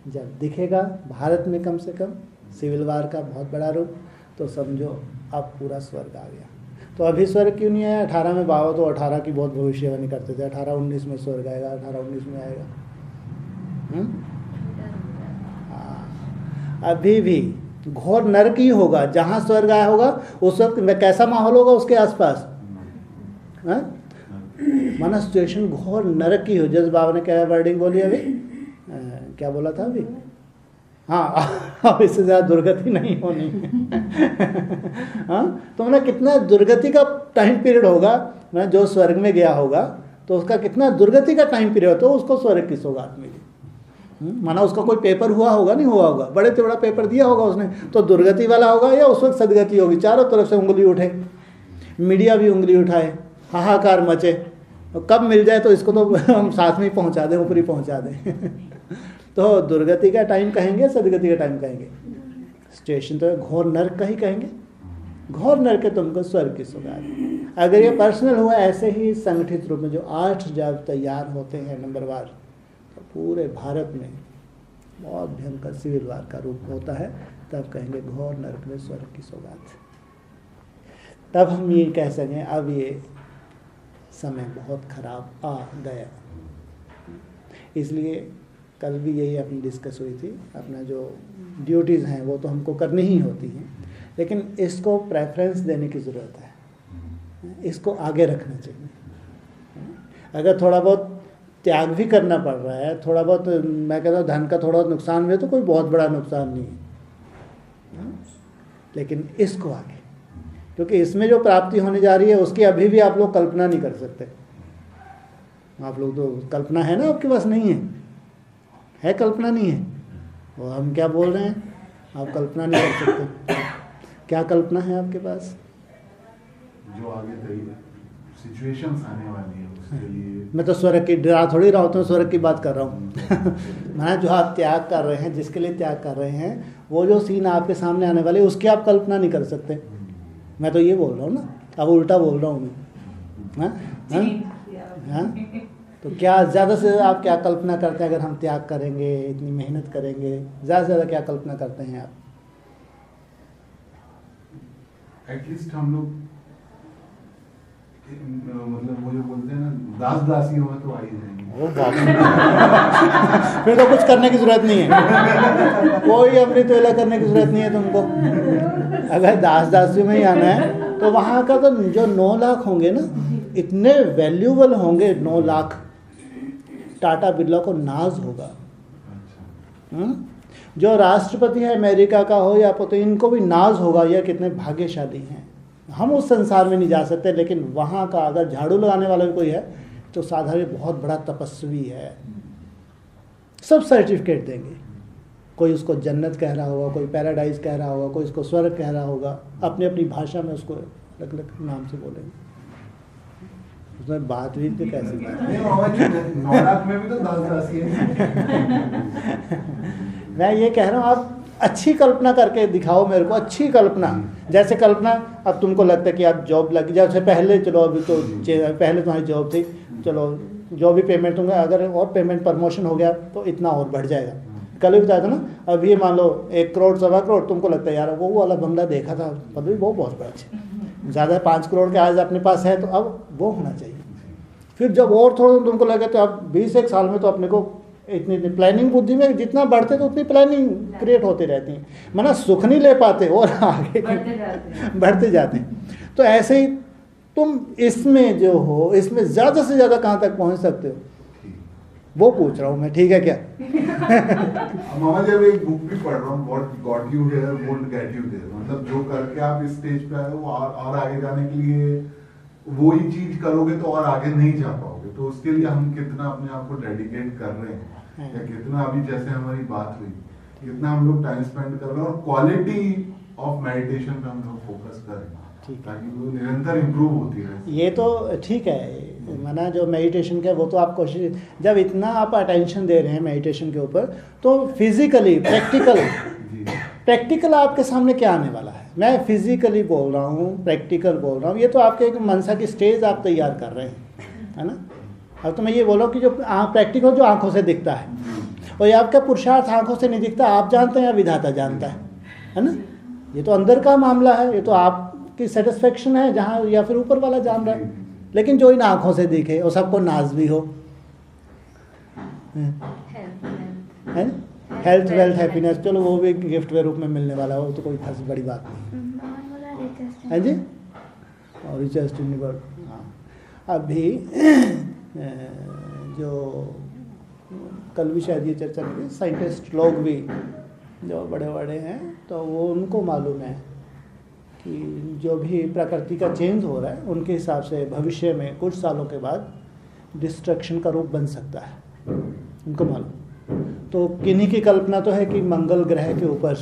जब दिखेगा भारत में, कम से कम सिविल वार का बहुत बड़ा रूप, तो समझो अब पूरा स्वर्ग आ गया। तो अभी स्वर्ग क्यों नहीं आया? 18 में बाबा तो 18 की बहुत भविष्यवाणी करते थे, 18-19 में स्वर्ग आएगा, 18-19 में आएगा। अभी भी घोर नरक ही होगा। जहाँ स्वर्ग आया होगा उस वक्त में कैसा माहौल होगा उसके आसपास, माना सिचुएशन घोर नरक की हो। जैसे बाबा ने क्या वर्डिंग बोली अभी, क्या बोला था अभी? हाँ, अब इससे ज़्यादा दुर्गति नहीं होनी है। हाँ, तो मैंने कितना दुर्गति का टाइम पीरियड होगा, मैं जो स्वर्ग में गया होगा तो उसका कितना दुर्गति का टाइम पीरियड, तो उसको स्वर्ग की सौगात मिली। माना उसका कोई पेपर हुआ होगा, नहीं हुआ होगा, बड़े से बड़ा पेपर दिया होगा उसने, तो दुर्गति वाला होगा या उस वक्त सदगति होगी। चारों तरफ से उंगली उठे, मीडिया भी उंगली उठाए, हाहाकार मचे, कब मिल जाए तो इसको तो हम साथ में ही पहुँचा दें, ऊपरी पहुँचा दें। तो दुर्गति का टाइम कहेंगे, सदगति का टाइम कहेंगे, स्टेशन तो घोर नर्क का ही कहेंगे। घोर नर्क है तुमको स्वर्ग की सौगात। अगर ये पर्सनल हुआ, ऐसे ही संगठित रूप में जो 8 जब तैयार होते हैं नंबरवार, तो पूरे भारत में बहुत भयंकर सिविल वार का रूप होता है, तब कहेंगे घोर नर्क में स्वर्ग की सौगात। तब हम ये कह सकें अब ये समय बहुत खराब आ गया। इसलिए कल भी यही अपनी डिस्कस हुई थी, अपना जो ड्यूटीज़ हैं वो तो हमको करनी ही होती हैं, लेकिन इसको प्रेफरेंस देने की ज़रूरत है, इसको आगे रखना चाहिए। अगर थोड़ा बहुत त्याग भी करना पड़ रहा है, थोड़ा बहुत, मैं कहता हूँ धन का थोड़ा बहुत नुकसान हुए तो कोई बहुत बड़ा नुकसान नहीं है, लेकिन इसको आगे, क्योंकि इसमें जो प्राप्ति होने जा रही है उसकी अभी भी आप लोग कल्पना नहीं कर सकते। आप लोग तो कल्पना है ना, आपके पास नहीं है कल्पना नहीं है, वो हम क्या बोल रहे हैं, आप कल्पना नहीं कर सकते। क्या कल्पना है आपके पास? जो आगे सिचुएशंस आने वाली है उसके लिए। मैं तो स्वर्ग की डरा थोड़ी रहा हूँ, स्वर्ग की बात कर रहा हूँ। मैं जो आप त्याग कर रहे हैं, जिसके लिए त्याग कर रहे हैं, वो जो सीन आपके सामने आने वाले उसकी आप कल्पना नहीं कर सकते। मैं तो ये बोल रहा हूँ ना, अब उल्टा बोल रहा हूँ मैं। हाँ, तो क्या ज़्यादा से ज़्यादा आप क्या कल्पना करते हैं? अगर हम त्याग करेंगे, इतनी मेहनत करेंगे, ज़्यादा से ज़्यादा क्या कल्पना करते हैं आप? एटलीस्ट हम लोग मतलब वो जो बोलते हैं ना, दास दासियों में तो आ ही जाएंगे। वो बात फिर तो कुछ करने की जरूरत नहीं है, कोई अमृत वेला करने की जरूरत नहीं है तुमको। अगर दास दासियों में ही आना है तो वहाँ का तो जो 9 लाख होंगे ना, इतने वैल्यूबल होंगे 9 लाख, टाटा बिरला को नाज होगा। जो राष्ट्रपति है अमेरिका का हो या तो इनको भी नाज होगा यह कितने भाग्यशाली हैं। हम उस संसार में नहीं जा सकते, लेकिन वहाँ का अगर झाड़ू लगाने वाला भी कोई है तो साधारण बहुत बड़ा तपस्वी है, सब सर्टिफिकेट देंगे। कोई उसको जन्नत कह रहा होगा, कोई पैराडाइज कह रहा होगा, कोई उसको स्वर्ग कह रहा होगा, अपनी अपनी भाषा में उसको अलग अलग नाम से बोलेंगे। उसमें बात भी तो कैसी बात है। नौरात में भी तो 10 राशि है। मैं ये कह रहा हूँ आप अच्छी कल्पना करके दिखाओ मेरे को, अच्छी कल्पना। जैसे कल्पना अब तुमको लगता है कि आप जॉब लग, जैसे पहले चलो अभी तो पहले तुम्हारी जॉब थी, चलो जो भी पेमेंट होगा, अगर और पेमेंट प्रमोशन हो गया तो इतना और बढ़ जाएगा। कल भी बताया था ना, अब ये मान लो 1 करोड़ 1.25 करोड़, तुमको लगता है यार वो वाला बंगला देखा था, मतलब वो बहुत बड़ा अच्छा, ज़्यादा 5 करोड़ के आज अपने पास है तो अब वो होना चाहिए। फिर जब और थोड़ा तुमको लगे तो अब 20-1 साल में तो अपने को इतनी प्लानिंग बुद्धि में जितना बढ़ते तो उतनी प्लानिंग क्रिएट होती रहती है, माना सुख नहीं ले पाते और आगे बढ़ते जाते हैं। तो ऐसे ही तुम इसमें जो हो, इसमें ज़्यादा से ज़्यादा कहाँ तक पहुँच सकते हो वो पूछ रहा हूँ मैं, ठीक है क्या? मामा जब एक बुक भी पढ़ रहा हूँ, what got you here won't get you there, मतलब जो करके आप इस स्टेज पे आए हो और आगे जाने के लिए वो ही चीज करोगे तो और आगे नहीं जा पाओगे। तो उसके लिए हम कितना अपने आप को डेडिकेट कर रहे हैं, या कितना अभी जैसे हमारी बात हुई, कितना हम लोग टाइम स्पेंड कर रहे हैं और क्वालिटी ऑफ मेडिटेशन पे हम लोग फोकस करें ताकि वो निरंतर इम्प्रूव होती रहे। ये तो ठीक है, माना जो मेडिटेशन का वो तो आप कोशिश, जब इतना आप अटेंशन दे रहे हैं मेडिटेशन के ऊपर तो फिजिकली प्रैक्टिकल आपके सामने क्या आने वाला है। मैं फिजिकली बोल रहा हूँ, प्रैक्टिकल बोल रहा हूँ, ये तो आपके एक मनसा की स्टेज आप तैयार कर रहे हैं, है ना। अब तो मैं ये बोल रहा हूँ कि जो प्रैक्टिकल जो आंखों से दिखता है, और ये आपका पुरुषार्थ आंखों से नहीं दिखता, आप जानते हैं या विधाता जानता है ना। ये तो अंदर का मामला है, ये तो आपकी सेटिस्फेक्शन है जहाँ, या फिर ऊपर वाला जान रहा है। लेकिन जो इन आंखों से दिखे और सबको नाज भी हो, है ना, हेल्थ वेल्थ हैप्पीनेस, चलो वो भी गिफ्ट के रूप में मिलने वाला हो तो कोई खास बड़ी बात नहीं है जी। और रिचेस्ट इन वर्ल्ड, हाँ। अभी जो कल भी शायद ये चर्चा करी, साइंटिस्ट लोग भी जो बड़े बड़े हैं तो वो उनको मालूम है कि जो भी प्रकृति का चेंज हो रहा है उनके हिसाब से भविष्य में कुछ सालों के बाद डिस्ट्रक्शन का रूप बन सकता है, उनको मालूम। तो किन्हीं की कल्पना तो है कि मंगल ग्रह के ऊपर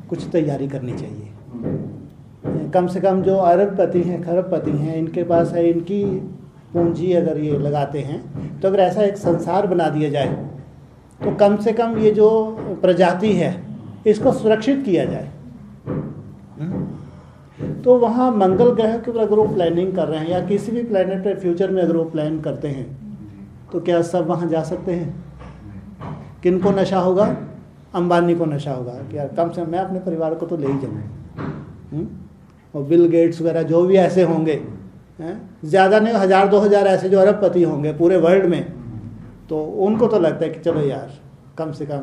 कुछ तैयारी करनी चाहिए। कम से कम जो अरबपति हैं, खरबपति हैं, इनके पास है, इनकी पूंजी अगर ये लगाते हैं तो अगर ऐसा एक संसार बना दिया जाए तो कम से कम ये जो प्रजाति है इसको सुरक्षित किया जाए। तो वहाँ मंगल ग्रह के ऊपर अगर वो प्लानिंग कर रहे हैं या किसी भी प्लैनेट पर फ्यूचर में अगर वो प्लान करते हैं तो क्या सब वहाँ जा सकते हैं? किनको नशा होगा? अंबानी को नशा होगा कि यार कम से कम मैं अपने परिवार को तो ले ही जाऊँ। और बिल गेट्स वगैरह जो भी ऐसे होंगे, ज़्यादा नहीं 1000-2000 ऐसे जो अरबपति होंगे पूरे वर्ल्ड में, तो उनको तो लगता है कि चलो यार कम से कम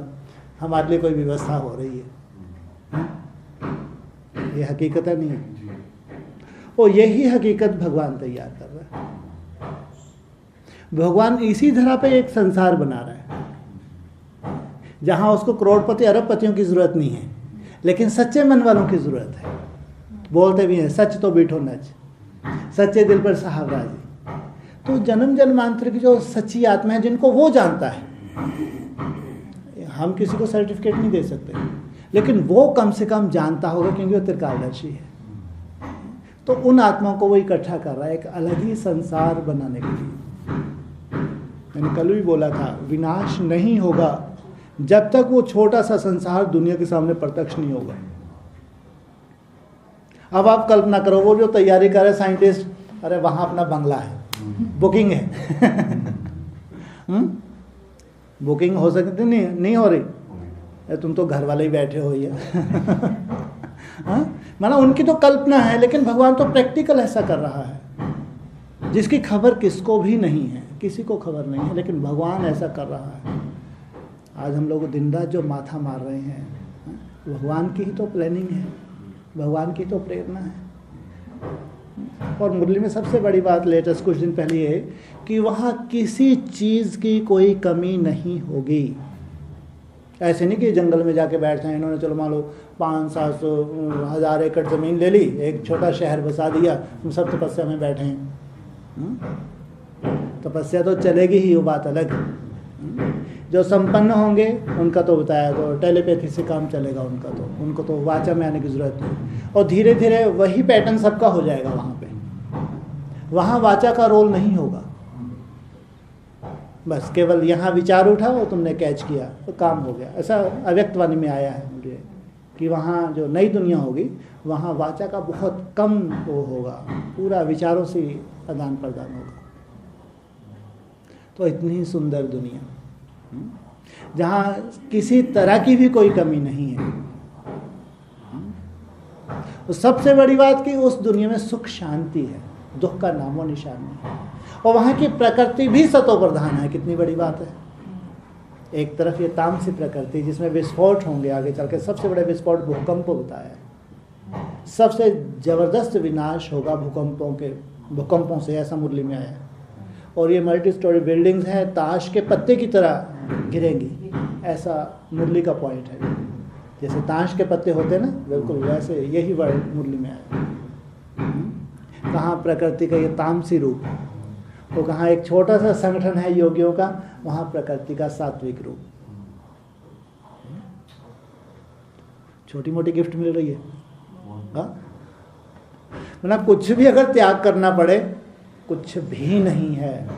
हमारे लिए कोई व्यवस्था हो रही है। ये हकीकत नहीं है, और यही हकीकत भगवान तैयार कर रहा है। भगवान इसी धरा पे एक संसार बना रहा है जहाँ उसको करोड़पति अरबपतियों की ज़रूरत नहीं है, लेकिन सच्चे मन वालों की ज़रूरत है। बोलते भी हैं सच तो बीठो नच, सच्चे दिल पर सहावरा जी। तो जन्म जन्मांतर की जो सच्ची आत्मा है जिनको वो जानता है, हम किसी को सर्टिफिकेट नहीं दे सकते, लेकिन वो कम से कम जानता होगा क्योंकि वो त्रिकालदर्शी है। तो उन आत्माओं को वो इकट्ठा कर रहा है एक अलग ही संसार बनाने के लिए। मैंने कल भी बोला था, विनाश नहीं होगा जब तक वो छोटा सा संसार दुनिया के सामने प्रत्यक्ष नहीं होगा। अब आप कल्पना करो, वो जो तैयारी कर रहे साइंटिस्ट, अरे वहाँ अपना बंगला है, बुकिंग है बुकिंग हो सकती नहीं हो रही, तुम तो घर वाले ही बैठे हो ये माना उनकी तो कल्पना है, लेकिन भगवान तो प्रैक्टिकल ऐसा कर रहा है जिसकी खबर किसको भी नहीं है, किसी को खबर नहीं है, लेकिन भगवान ऐसा कर रहा है। आज हम लोग दिन रात जो माथा मार रहे हैं, भगवान की ही तो प्लानिंग है, भगवान की तो प्रेरणा है। और मुरली में सबसे बड़ी बात लेटेस्ट कुछ दिन पहले ये कि वहाँ किसी चीज़ की कोई कमी नहीं होगी। ऐसे नहीं कि जंगल में जाके बैठते हैं, इन्होंने चलो मान लो 500-700 1000 एकड़ ज़मीन ले ली, एक छोटा शहर बसा दिया, तुम सब तपस्या में बैठे हैं। तपस्या तो चलेगी ही, वो बात अलग है। जो संपन्न होंगे उनका तो बताया, तो टेलीपैथी से काम चलेगा उनका, तो उनको तो वाचा में आने की ज़रूरत नहीं। और धीरे धीरे वही पैटर्न सबका हो जाएगा वहाँ पे, वहाँ वाचा का रोल नहीं होगा। बस केवल यहाँ विचार उठा और तुमने कैच किया तो काम हो गया। ऐसा अव्यक्तवाणी में आया है मुझे कि वहाँ जो नई दुनिया होगी वहाँ वाचा का बहुत कम वो होगा, पूरा विचारों से आदान प्रदान होगा। तो इतनी सुंदर दुनिया जहाँ किसी तरह की भी कोई कमी नहीं है। तो सबसे बड़ी बात कि उस दुनिया में सुख शांति है, दुख का नामो निशान नहीं। और वहाँ की प्रकृति भी सतो प्रधान है, कितनी बड़ी बात है। एक तरफ ये तामसी प्रकृति जिसमें विस्फोट होंगे आगे चल के, सबसे बड़े विस्फोट भूकंप बताया है, सबसे जबरदस्त विनाश होगा भूकंपों से, ऐसा मुरली में आया है। और ये मल्टी स्टोरी बिल्डिंग्स हैं, ताश के पत्ते की तरह गिरेंगी, ऐसा मुरली का पॉइंट है। जैसे ताश के पत्ते होते हैं ना, बिल्कुल वैसे यही वर्ड मुरली में आया। कहाँ प्रकृति का ये तामसी रूप, तो कहाँ एक छोटा सा संगठन है योगियों का, वहाँ प्रकृति का सात्विक रूप। छोटी मोटी गिफ्ट मिल रही है, मतलब कुछ भी अगर त्याग करना पड़े, कुछ भी नहीं है।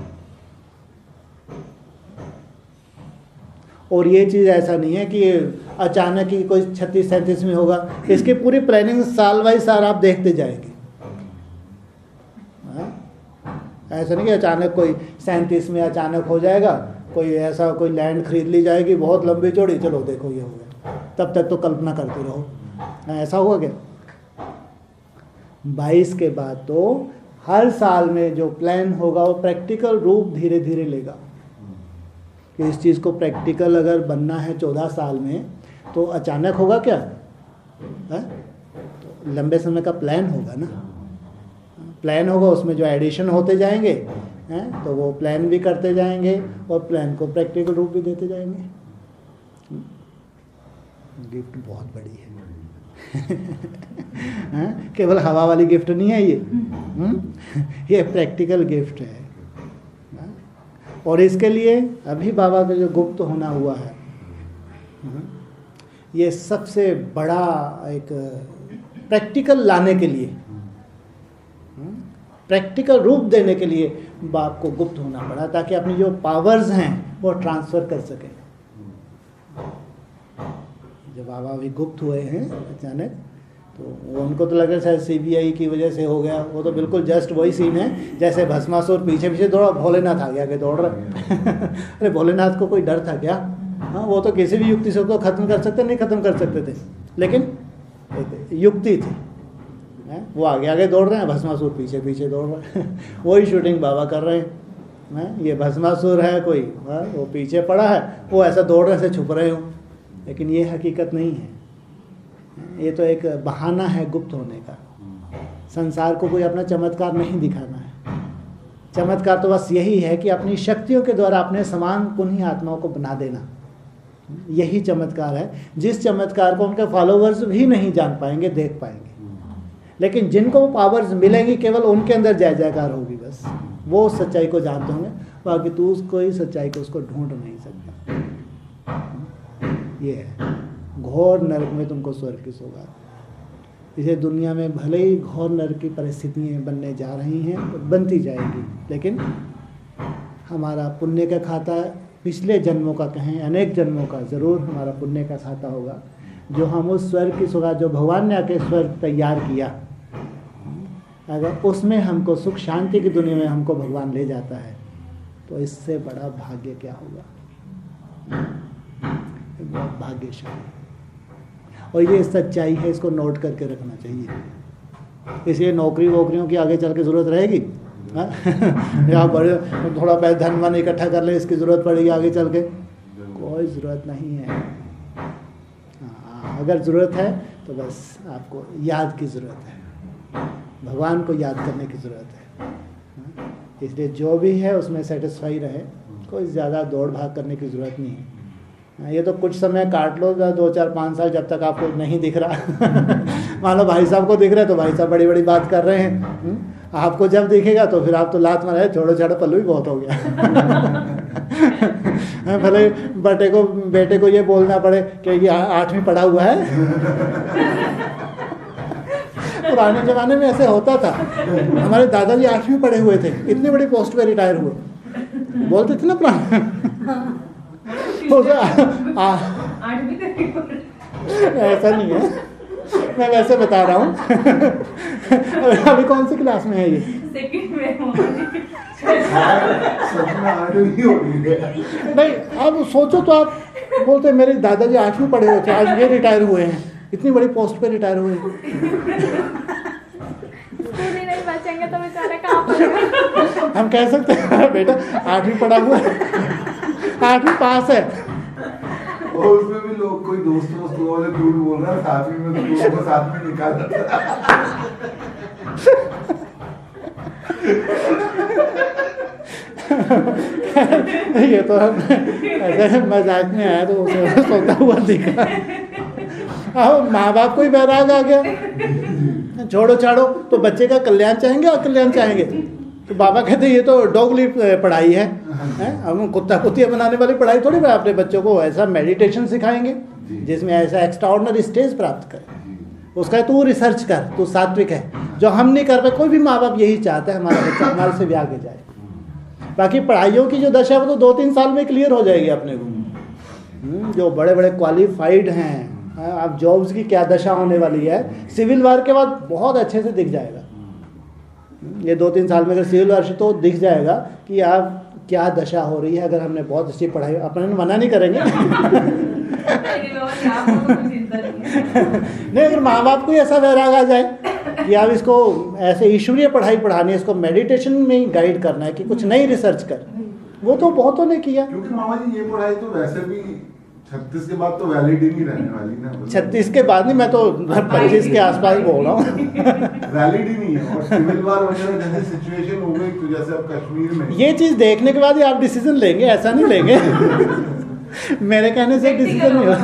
और ये चीज़ ऐसा नहीं है कि अचानक ही कोई 36-37 में होगा, इसकी पूरी प्लानिंग साल बाई साल आप देखते जाएंगे। ऐसा नहीं कि अचानक कोई 37 में अचानक हो जाएगा, कोई ऐसा कोई लैंड खरीद ली जाएगी बहुत लंबी चौड़ी, चलो देखो ये हो गया, तब तक तो कल्पना करते रहो। ऐसा हुआ क्या? 22 के बाद तो हर साल में जो प्लान होगा वो प्रैक्टिकल रूप धीरे धीरे लेगा। कि इस चीज़ को प्रैक्टिकल अगर बनना है 14 साल में, तो अचानक होगा क्या? तो लंबे समय का प्लान होगा ना, प्लान होगा, उसमें जो एडिशन होते जाएंगे हैं, तो वो प्लान भी करते जाएंगे और प्लान को प्रैक्टिकल रूप भी देते जाएंगे। गिफ्ट बहुत बड़ी है केवल हवा वाली गिफ्ट नहीं है ये प्रैक्टिकल गिफ्ट है। और इसके लिए अभी बाबा का जो गुप्त होना हुआ है, ये सबसे बड़ा एक प्रैक्टिकल लाने के लिए, प्रैक्टिकल रूप देने के लिए बाप को गुप्त होना पड़ा, ताकि अपनी जो पावर्स हैं वो ट्रांसफ़र कर सकें। जब बाबा अभी गुप्त हुए हैं अचानक, तो उनको तो लगा शायद CBI की वजह से हो गया। वो तो बिल्कुल जस्ट वही सीन है जैसे भस्मासुर पीछे पीछे दौड़ा, भोलेनाथ आ गया कि दौड़ रहा अरे भोलेनाथ को कोई डर था क्या? हाँ, वो तो किसी भी युक्ति से उसको ख़त्म कर सकते, नहीं ख़त्म कर सकते थे, लेकिन एक युक्ति थी। वो आगे आगे दौड़ रहे हैं, भस्मासुर पीछे पीछे दौड़ रहे हैं वही शूटिंग बाबा कर रहे हैं। ये भस्मासुर है कोई, वो पीछे पड़ा है, वो ऐसा दौड़ने से छुप रहे हो, लेकिन ये हकीकत नहीं है। ये तो एक बहाना है गुप्त होने का। संसार को कोई अपना चमत्कार नहीं दिखाना है। चमत्कार तो बस यही है कि अपनी शक्तियों के द्वारा अपने समान पुण्य आत्माओं को बना देना, यही चमत्कार है। जिस चमत्कार को उनके फॉलोवर्स भी नहीं जान पाएंगे, देख पाएंगे, लेकिन जिनको वो पावर्स मिलेंगी केवल उनके अंदर जय जयकार होगी। बस वो सच्चाई को जानते होंगे, बाकी तू उसको ही सच्चाई को उसको ढूंढ नहीं सकता। ये है घोर नरक में तुमको स्वर्ग की सौगात। इसे दुनिया में भले ही घोर नरक की परिस्थितियाँ बनने जा रही हैं, बनती जाएगी, लेकिन हमारा पुण्य का खाता पिछले जन्मों का कहें अनेक जन्मों का ज़रूर हमारा पुण्य का खाता होगा, जो हम उस स्वर्ग की सौगात, जो भगवान ने आके स्वर्ग तैयार किया, अगर उसमें हमको सुख शांति की दुनिया में हमको भगवान ले जाता है, तो इससे बड़ा भाग्य क्या होगा? बहुत भाग्यशाली। और ये सच्चाई है, इसको नोट करके रखना चाहिए। इसलिए नौकरी वोकरियों की आगे चल के ज़रूरत रहेगी, यहाँ बड़े थोड़ा पैसा धन वन इकट्ठा कर ले, इसकी ज़रूरत पड़ेगी आगे चल के, कोई ज़रूरत नहीं है। अगर ज़रूरत है तो बस आपको याद की ज़रूरत है, भगवान को याद करने की ज़रूरत है। इसलिए जो भी है उसमें सेटिस्फाई रहे, कोई ज़्यादा दौड़ भाग करने की ज़रूरत नहीं है। ये तो कुछ समय काट लो, 2-4-5 साल, जब तक आपको नहीं दिख रहा। मान लो भाई साहब को दिख रहा है तो भाई साहब बड़ी बड़ी बात कर रहे हैं, आपको जब दिखेगा तो फिर आप तो लात मारे, छोड़ो छाड़ो पल्लू ही बहुत हो गया। भले बेटे को ये बोलना पड़े कि ये 8वीं पढ़ा हुआ है। पुराने जमाने में ऐसे होता था, हमारे दादाजी 8वीं पढ़े हुए थे, इतनी बड़ी पोस्ट पे रिटायर हुए, बोलते थे ना पुराने। ऐसा नहीं है, मैं वैसे बता रहा हूँ। अभी कौन सी क्लास में है ये? सेकंड में हूँ। नहीं, अब सोचो तो आप बोलते मेरे दादाजी 8वीं पढ़े हुए थे, आज ये रिटायर हुए हैं, इतनी बड़ी पोस्ट पे रिटायर हुए हैं। स्कूल ही नहीं बचेंगे तो बेचारा कहाँ पढ़ेगा? हम कह सकते हैं बेटा 8वीं पढ़ा हुआ है, 8वीं पास है। और उसमें भी लोग कोई दोस्त वाले झूठ बोल रहा है, 7वीं में तो लोगों को साथ में निकाल देता ये तो ऐसे मजाक में आया तो उसे सोता हुआ दिखा। अब माँ बाप को ही बैराग आ गया, छोड़ो छाड़ो, तो बच्चे का कल्याण चाहेंगे और कल्याण चाहेंगे। तो बाबा कहते ये तो डॉगली पढ़ाई है, हम कुत्ता कुत्तियाँ बनाने वाली पढ़ाई थोड़ी है। अपने बच्चों को ऐसा मेडिटेशन सिखाएंगे जिसमें ऐसा एक्स्ट्राऑर्डिनरी स्टेज प्राप्त करे, उसका तू रिसर्च कर, तू सात्विक है, जो हम नहीं कर पाए। कोई भी माँ बाप यही चाहता है हमारा बच्चा हमारे से भी आगे जाए। बाकी पढ़ाइयों की जो दशा है वो तो 2-3 साल में क्लियर हो जाएगी अपने को। जो बड़े बड़े क्वालिफाइड हैं, अब जॉब्स की क्या दशा होने वाली है, सिविल वार के बाद बहुत अच्छे से दिख जाएगा। ये 2-3 साल में अगर सिविल वार से तो दिख जाएगा कि आप क्या दशा हो रही है। अगर हमने बहुत अच्छी पढ़ाई, अपने मना नहीं करेंगे। नहीं, अगर माँ बाप को ऐसा वैराग आ जाए कि आप इसको ऐसे ईश्वरीय पढ़ाई पढ़ानी है, इसको मेडिटेशन में ही गाइड करना है कि कुछ नई रिसर्च कर, वो तो बहुतों ने किया। क्योंकि मामा जी ये पढ़ाई तो वैसे भी 36 के बाद तो वैलिड ही नहीं रहने वाली ना। 36 के बाद नहीं, मैं तो 25 के आसपास बोल रहा हूँ। वैलिड ही नहीं है। और सिविल वार वगैरह जैसे सिचुएशन हो गई, तो जैसे अब कश्मीर में ये चीज़ देखने के बाद ही आप डिसीजन लेंगे, ऐसा नहीं लेंगे। मेरे कहने से डिसीजन नहीं होगा,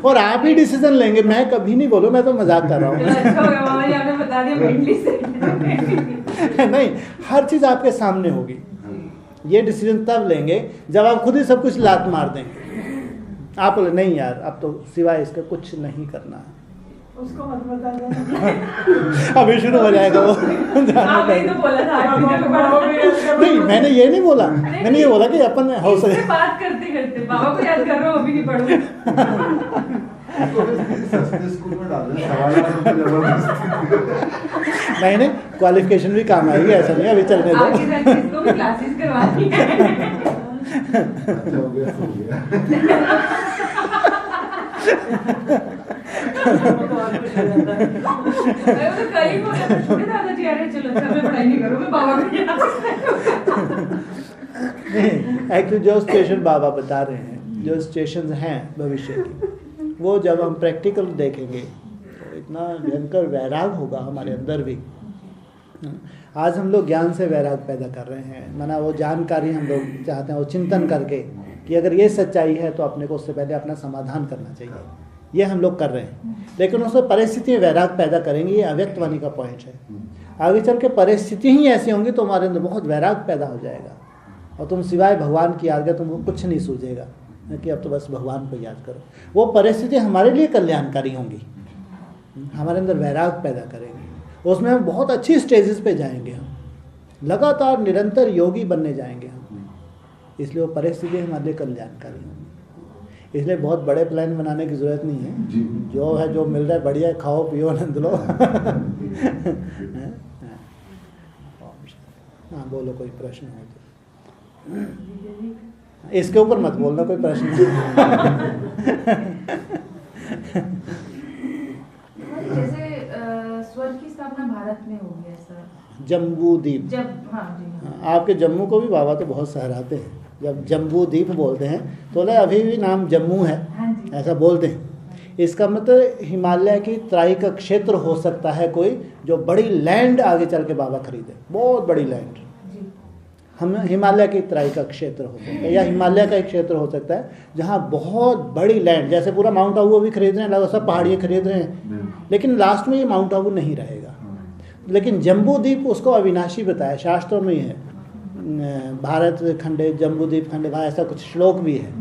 और आप ही डिसीजन लेंगे, मैं कभी नहीं बोलूँ, मैं तो मजाक कर रहा हूँ। नहीं, हर चीज़ आपके सामने होगी। ये डिसीजन तब लेंगे जब आप खुद ही सब कुछ लात मार देंगे। आप बोले नहीं यार, अब तो सिवाय इसके कुछ नहीं करना है, उसको मत बता देना। अभी शुरू हो जाएगा वो। आपने तो बोला था नहीं, मैंने ये नहीं बोला, मैंने ये बोला कि अपन हो सके बात करते करते बाबा को याद कर रहा हूँ, अभी नहीं पढ़ूंगा। सस्ते स्कूल में डाल दें, 7,500 जबरदस्ती। नहीं, क्वालिफिकेशन भी काम आएगी, ऐसा नहीं अभी चलने दो। आगे जाके इसको भी क्लासेस करवानी है। अच्छा हो गया, हो गया। मैं तो कल ही बोला था, छोटे दादाजी आ रहे, चलो अच्छा मैं पढ़ाई नहीं करूँ, मैं बाबा को याद नहीं, एक्चुअली जो सिचुएशन बाबा बता रहे हैं, जो सिचुएशंस हैं भविष्य की, वो जब हम प्रैक्टिकल देखेंगे तो इतना भयंकर वैराग होगा हमारे अंदर भी। आज हम लोग ज्ञान से वैराग पैदा कर रहे हैं, माना वो जानकारी हम लोग चाहते हैं, वो चिंतन करके कि अगर ये सच्चाई है तो अपने को उससे पहले अपना समाधान करना चाहिए, ये हम लोग कर रहे हैं। लेकिन उसमें परिस्थितियाँ वैराग पैदा करेंगी, ये अव्यक्तवाणी का पॉइंट है। आगे चल के परिस्थिति ही ऐसी होंगी तो हमारे अंदर बहुत वैराग पैदा हो जाएगा, और तुम सिवाय भगवान की याद कर तुमको कुछ नहीं सूझेगा कि अब तो बस भगवान को याद करो। वो परिस्थिति हमारे लिए कल्याणकारी होंगी, हमारे अंदर वैराग पैदा करेंगे, उसमें हम बहुत अच्छी स्टेजेस पे जाएंगे, हम लगातार निरंतर योगी बनने जाएंगे हम। इसलिए वो परिस्थिति हमारे लिए कल्याणकारी होंगी। इसलिए बहुत बड़े प्लान बनाने की ज़रूरत नहीं है, जो है जो मिल रहा है बढ़िया, खाओ पियो आनंद लो। हाँ बोलो, कोई प्रश्न हो तो। इसके ऊपर मत बोलना, कोई प्रश्न नहीं। जैसे स्वर्ग की स्थापना भारत में होगी ऐसा, जम्बू द्वीप। हाँ जी, आपके जम्मू को भी बाबा तो बहुत सहराते हैं, जब जम्बू द्वीप बोलते हैं तो अभी भी नाम जम्मू है, ऐसा बोलते हैं। इसका मतलब हिमालय की तराई का क्षेत्र हो सकता है कोई, जो बड़ी लैंड आगे चल के बाबा खरीदे, बहुत बड़ी लैंड। हम हिमालय की तराई का क्षेत्र हो सकता है, या हिमालय का एक क्षेत्र हो सकता है जहाँ बहुत बड़ी लैंड, जैसे पूरा माउंट आबू अभी खरीद रहे हैं, लगभग सब पहाड़ियाँ खरीद रहे हैं, लेकिन लास्ट में ये माउंट आबू नहीं रहेगा। लेकिन जम्बू द्वीप उसको अविनाशी बताया, शास्त्रों में ही है, भारत खंडे जम्बू द्वीप खंडे, वहाँ ऐसा कुछ श्लोक भी है।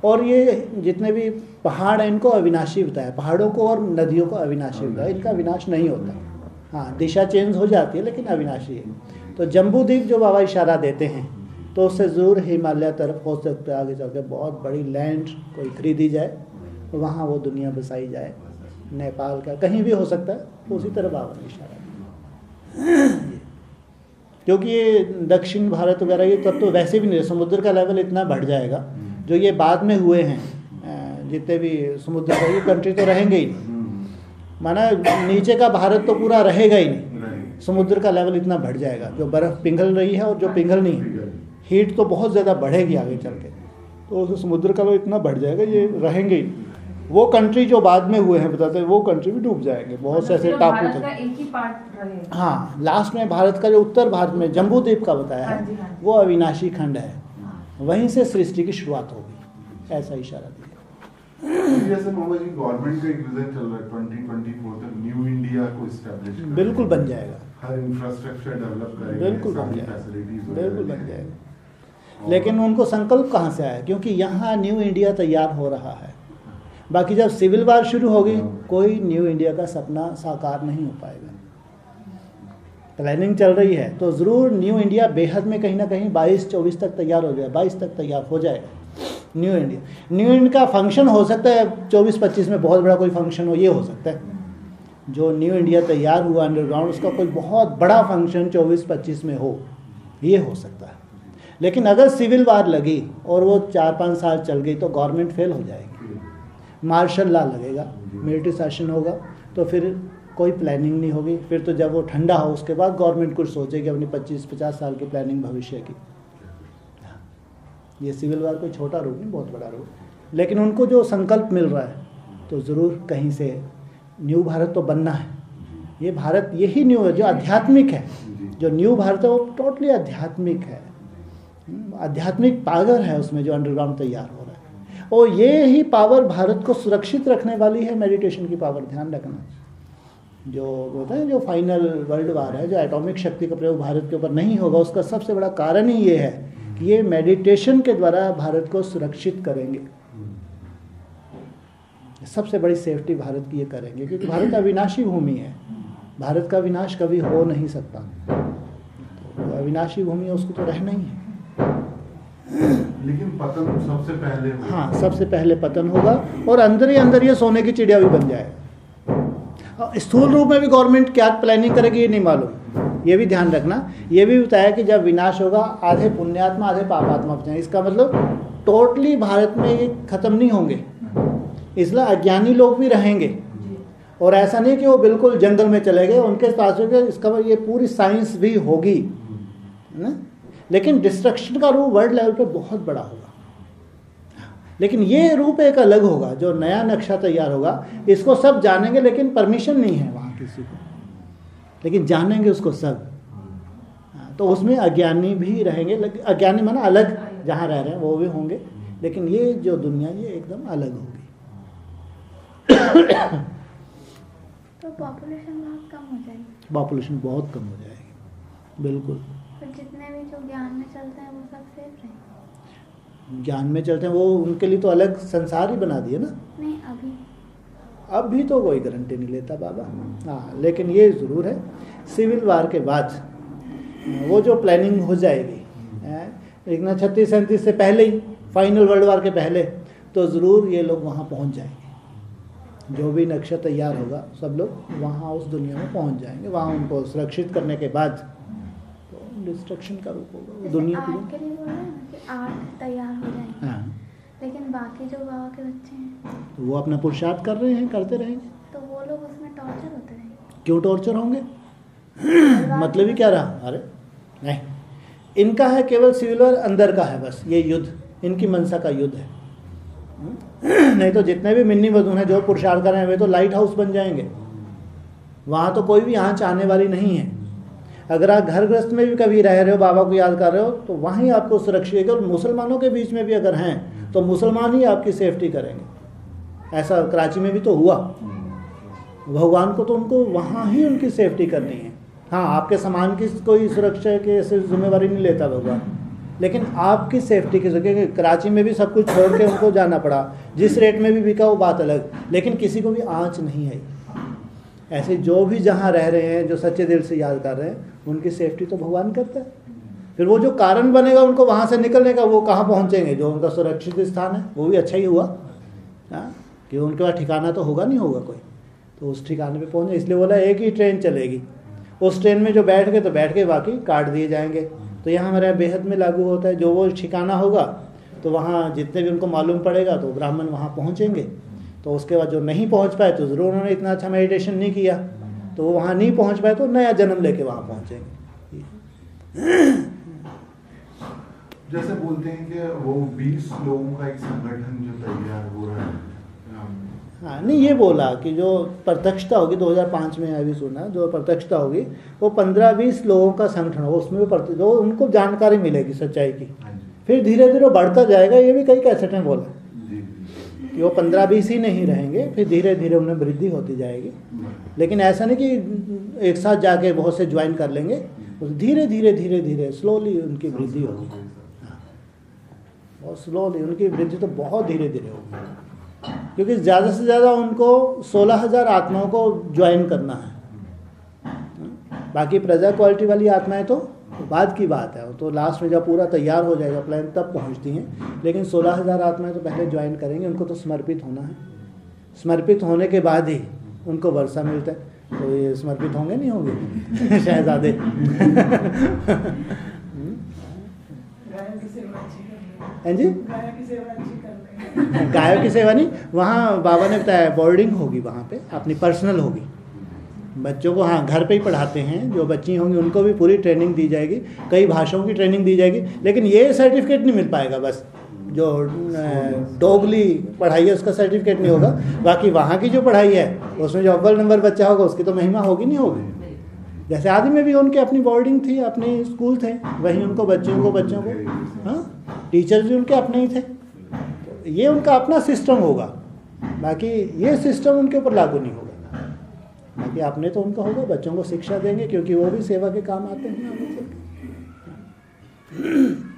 और ये जितने भी पहाड़ हैं इनको अविनाशी बताया, पहाड़ों को और नदियों को अविनाशी बताया, इनका विनाश नहीं होता। हाँ, दिशा चेंज हो जाती है लेकिन अविनाशी है। तो जम्बू द्वीप जो बाबा इशारा देते हैं तो उससे ज़रूर हिमालय तरफ हो सकता है, आगे चल के बहुत बड़ी लैंड कोई खरीदी जाए, वहाँ वो दुनिया बसाई जाए, नेपाल का कहीं भी हो सकता है, उसी तरह बाबा ने इशारा दिया। क्योंकि ये दक्षिण भारत वगैरह ये तब तो वैसे भी नहीं, समुद्र का लेवल इतना बढ़ जाएगा, जो ये बाद में हुए हैं जितने भी समुद्र का, ये कंट्री तो रहेंगे ही नहीं, माना नीचे का भारत तो पूरा रहेगा ही नहीं, समुद्र का लेवल इतना बढ़ जाएगा, जो बर्फ़ पिघल रही है और जो पिघल नहीं है, हीट तो बहुत ज़्यादा बढ़ेगी आगे चल के, तो समुद्र का लेवल इतना बढ़ जाएगा, ये रहेंगे ही। वो कंट्री जो बाद में हुए हैं बताते हैं, वो कंट्री भी डूब जाएंगे, बहुत से ऐसे टापू थे। एक ही पार्ट रहेगा। हाँ, लास्ट में भारत का जो उत्तर भारत में जम्बू द्वीप का बताया हाँ जी, है, हाँ जी। वो अविनाशी खंड है, वहीं से सृष्टि की शुरुआत होगी, ऐसा इशारा दिया। जैसे मामा जी गवर्नमेंट का एक विजन चल रहा है 2024 तक न्यू इंडिया को एस्टैब्लिश करना, बिल्कुल बन जाएगा, हर इंफ्रास्ट्रक्चर डेवलप करेंगे, बिल्कुल बन सारी जाएगा, facilities बिल्कुल वगैरह बन जाएगा। और- लेकिन उनको संकल्प कहाँ से आया? क्योंकि यहाँ न्यू इंडिया तैयार हो रहा है, बाकी जब सिविल वार शुरू होगी कोई न्यू इंडिया का सपना साकार नहीं हो पाएगा। प्लानिंग चल रही है तो ज़रूर न्यू इंडिया बेहद में कहीं ना कहीं 22-24 तक तैयार हो जाए, 22 तक तैयार हो जाएगा न्यू इंडिया। न्यू इंडिया का फंक्शन हो सकता है 24-25 में बहुत बड़ा कोई फंक्शन हो, ये हो सकता है। जो न्यू इंडिया तैयार हुआ अंडरग्राउंड, उसका कोई बहुत बड़ा फंक्शन 24-25 में हो, ये हो सकता है। लेकिन अगर सिविल वार लगी और वो 4-5 साल चल गई तो गवर्नमेंट फेल हो जाएगी, मार्शल लॉ लगेगा, मिलिट्री शासन होगा, तो फिर कोई प्लानिंग नहीं होगी। फिर तो जब वो ठंडा हो उसके बाद गवर्नमेंट कुछ सोचेगी अपनी 25-50 साल की प्लानिंग भविष्य की। ये सिविल वार कोई छोटा रूप नहीं, बहुत बड़ा रूप, लेकिन उनको जो संकल्प मिल रहा है तो ज़रूर कहीं से न्यू भारत तो बनना है। ये भारत यही न्यू है जो आध्यात्मिक है, जो न्यू भारत है वो टोटली आध्यात्मिक है, आध्यात्मिक पावर है उसमें जो अंडरग्राउंड तैयार हो रहा है। और ये ही पावर भारत को सुरक्षित रखने वाली है, मेडिटेशन की पावर, ध्यान रखना। जो होता है जो फाइनल वर्ल्ड वार है, जो एटॉमिक शक्ति का प्रयोग भारत के ऊपर नहीं होगा, उसका सबसे बड़ा कारण ही ये है कि ये मेडिटेशन के द्वारा भारत को सुरक्षित करेंगे। सबसे बड़ी सेफ्टी भारत की ये करेंगे, क्योंकि भारत अविनाशी भूमि है, भारत का विनाश कभी हो नहीं सकता। तो अविनाशी भूमि है, उसको तो रहना ही है। लेकिन पतन सबसे पहले होगा। हाँ, सबसे पहले पतन होगा और अंदर ही अंदर ये सोने की चिड़िया भी बन जाएगा। स्थूल रूप में भी गवर्नमेंट क्या प्लानिंग करेगी ये नहीं मालूम, ये भी ध्यान रखना। ये भी बताया कि जब विनाश होगा आधे पुण्यात्मा आधे पापात्मा बचेंगे। इसका मतलब टोटली भारत में ये खत्म नहीं होंगे, इसलिए अज्ञानी लोग भी रहेंगे। और ऐसा नहीं कि वो बिल्कुल जंगल में चले गए, उनके पास इसका मतलब ये पूरी साइंस भी होगी ना, लेकिन डिस्ट्रक्शन का रूप वर्ल्ड लेवल पे बहुत बड़ा होगा। लेकिन ये रूप एक अलग होगा, जो नया नक्शा तैयार होगा, इसको सब जानेंगे, लेकिन परमिशन नहीं है वहाँ किसी को, लेकिन जानेंगे उसको सब। तो उसमें अज्ञानी भी रहेंगे, अज्ञानी माना अलग जहाँ रह रहे हैं वो भी होंगे, लेकिन ये जो दुनिया ये एकदम अलग होगी। तो पॉपुलेशन बहुत कम हो जाएगी। पॉपुलेशन बहुत कम हो जाएगी, बिल्कुल। तो जितने भी जो ज्ञान में चलते हैं वो सब सेफ रहेंगे। ज्ञान में चलते हैं वो उनके लिए तो अलग संसार ही बना दिए ना। नहीं, अब भी तो कोई गारंटी नहीं लेता बाबा। हाँ, लेकिन ये ज़रूर है सिविल वार के बाद वो जो प्लानिंग हो जाएगी, लेकिन 36-37 से पहले ही, फाइनल वर्ल्ड वार के पहले, तो ज़रूर ये लोग वहाँ पहुँच जाएंगे। जो भी नक्शा तैयार होगा सब लोग वहाँ उस दुनिया में पहुँच जाएंगे। वहाँ उनको सुरक्षित करने के बाद तो डिस्ट्रक्शन का रूप होगा दुनिया की। आर्ट के लिए बोल रहे हैं ना कि आर्ट तैयार हो जाएंगे, हाँ, लेकिन बाकी जो बाबा के बच्चे हैं तो वो अपना पुरुषार्थ कर रहे हैं, करते रहेंगे। तो वो लोग उसमें टॉर्चर होते रहेंगे। क्यों टॉर्चर होंगे? मतलब ही क्या रहा? अरे नहीं, इनका है केवल सिविल वार अंदर का है, बस ये युद्ध इनकी मनसा का युद्ध है। नहीं तो जितने भी मिन्नी मधुन हैं जो पुरुषार्थ कर रहे हैं वे तो लाइट हाउस बन जाएंगे। वहाँ तो कोई भी आँच आने वाली नहीं है। अगर आप घर गृहस्थ में भी कभी रह रहे हो, बाबा को याद कर रहे हो, तो वहीं आपको सुरक्षित है। और मुसलमानों के बीच में भी अगर हैं तो मुसलमान ही आपकी सेफ्टी करेंगे। ऐसा कराची में भी तो हुआ। भगवान को तो उनको वहाँ ही उनकी सेफ्टी करनी है। हाँ, आपके सामान की कोई सुरक्षा की ऐसी जिम्मेवारी नहीं लेता भगवान, लेकिन आपकी सेफ्टी की जगह। कराची में भी सब कुछ छोड़ के उनको जाना पड़ा, जिस रेट में भी बिका वो बात अलग, लेकिन किसी को भी आँच नहीं आई। ऐसे जो भी जहाँ रह रहे हैं, जो सच्चे दिल से याद कर रहे हैं, उनकी सेफ्टी तो भगवान करता है। फिर वो जो कारण बनेगा उनको वहाँ से निकलने का, वो कहाँ पहुँचेंगे, जो उनका सुरक्षित स्थान है, वो भी अच्छा ही हुआ। हाँ, कि उनके पास ठिकाना तो होगा नहीं होगा कोई, तो उस ठिकाने पे पहुँचे। इसलिए बोला एक ही ट्रेन चलेगी, उस ट्रेन में जो बैठ गए तो बैठ गए, बाकी काट दिए जाएंगे। तो यहाँ हमारे बेहद में लागू होता है, जो वो ठिकाना होगा तो वहाँ जितने भी उनको मालूम पड़ेगा तो ब्राह्मण वहाँ पहुँचेंगे। तो उसके बाद जो नहीं पहुँच पाए, तो ज़रूर उन्होंने इतना अच्छा मेडिटेशन नहीं किया, तो वो वहाँ नहीं पहुँच पाए तो नया जन्म लेके वहाँ पहुँचेंगे। जैसे बोलते हैं कि वो 20 लोगों का एक संगठन जो तैयार हो रहा है। हाँ, नहीं, ये बोला कि जो प्रत्यक्षता होगी 2005 में अभी सुना, जो प्रत्यक्षता होगी वो 15-20 लोगों का संगठन होगा, उसमें जो उनको जानकारी मिलेगी सच्चाई की। फिर धीरे धीरे बढ़ता जाएगा। ये भी कई कैसेट में बोला कि वो 15-20 ही नहीं रहेंगे, फिर धीरे धीरे उन्हें वृद्धि होती जाएगी। लेकिन ऐसा नहीं कि एक साथ जाके बहुत से ज्वाइन कर लेंगे, धीरे धीरे धीरे धीरे स्लोली उनकी वृद्धि होगी। बहुत स्लोली उनकी वृद्धि तो बहुत धीरे धीरे होगी, क्योंकि ज़्यादा से ज़्यादा उनको 16,000 आत्माओं को ज्वाइन करना है। बाकी प्रजा क्वालिटी वाली आत्माएं तो बाद की बात है, तो लास्ट में जब पूरा तैयार हो जाएगा प्लान तब पहुंचती हैं। लेकिन 16,000 आत्माएं तो पहले ज्वाइन करेंगे, उनको तो समर्पित होना है। समर्पित होने के बाद ही उनको वर्षा मिलता है। तो ये समर्पित होंगे नहीं होंगे शहजादे। हैं जी, गायों की सेवा नहीं, वहाँ बाबा ने बताया बोर्डिंग होगी, वहाँ पे अपनी पर्सनल होगी। बच्चों को हाँ घर पे ही पढ़ाते हैं, जो बच्ची होंगी उनको भी पूरी ट्रेनिंग दी जाएगी, कई भाषाओं की ट्रेनिंग दी जाएगी। लेकिन ये सर्टिफिकेट नहीं मिल पाएगा, बस जो डोगली पढ़ाई है उसका सर्टिफिकेट नहीं होगा। बाकी वहाँ की जो पढ़ाई है उसमें जो अव्वल नंबर बच्चा होगा उसकी तो महिमा होगी नहीं होगी। जैसे आदि में भी उनकी अपनी बोर्डिंग थी, अपने स्कूल थे, वहीं उनको बच्चों को हाँ टीचर्स भी उनके अपने ही थे। तो ये उनका अपना सिस्टम होगा, बाकी ये सिस्टम उनके ऊपर लागू नहीं होगा। बाकी आपने तो उनका होगा, बच्चों को शिक्षा देंगे, क्योंकि वो भी सेवा के काम आते हैं।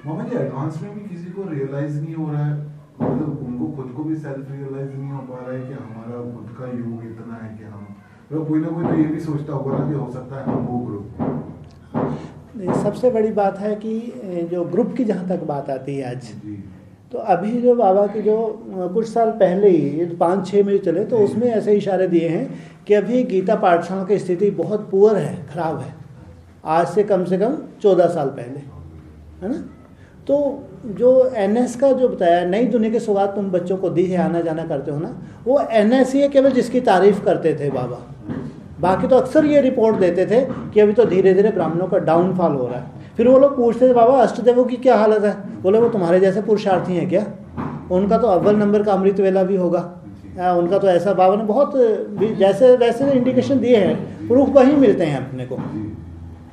मामा जी, एडवांस में भी किसी को रियलाइज नहीं हो रहा है, मतलब उनको खुद को भी सेल्फ रियलाइज नहीं हो पा रहा है कि हमारा खुद का योग इतना है कि हम, मतलब कोई ना कोई तो ये भी सोचता होगा ना कि हो सकता है हम वो ग्रुप। सबसे बड़ी बात है कि जो ग्रुप की जहाँ तक बात आती है आज, तो अभी जो बाबा की जो कुछ साल पहले ही 5-6 में चले, तो उसमें ऐसे इशारे दिए हैं कि अभी गीता पाठशाला की स्थिति बहुत पुअर है, ख़राब है। आज से कम 14 साल पहले, है ना। तो जो NS का जो बताया, नई दुनिया की सौगात तुम बच्चों को दी है, आना जाना करते हो ना, वो NS ही है केवल जिसकी तारीफ़ करते थे बाबा। बाकी तो अक्सर ये रिपोर्ट देते थे कि अभी तो धीरे धीरे ब्राह्मणों का डाउनफॉल हो रहा है। फिर वो लोग पूछते थे, बाबा अष्टदेवों की क्या हालत है? बोले वो तुम्हारे जैसे पुरुषार्थी हैं क्या? उनका तो अव्वल नंबर का अमृत वेला भी होगा, उनका तो ऐसा। बाबा ने बहुत जैसे वैसे इंडिकेशन दिए हैं, प्रूफ वहीं मिलते हैं अपने को।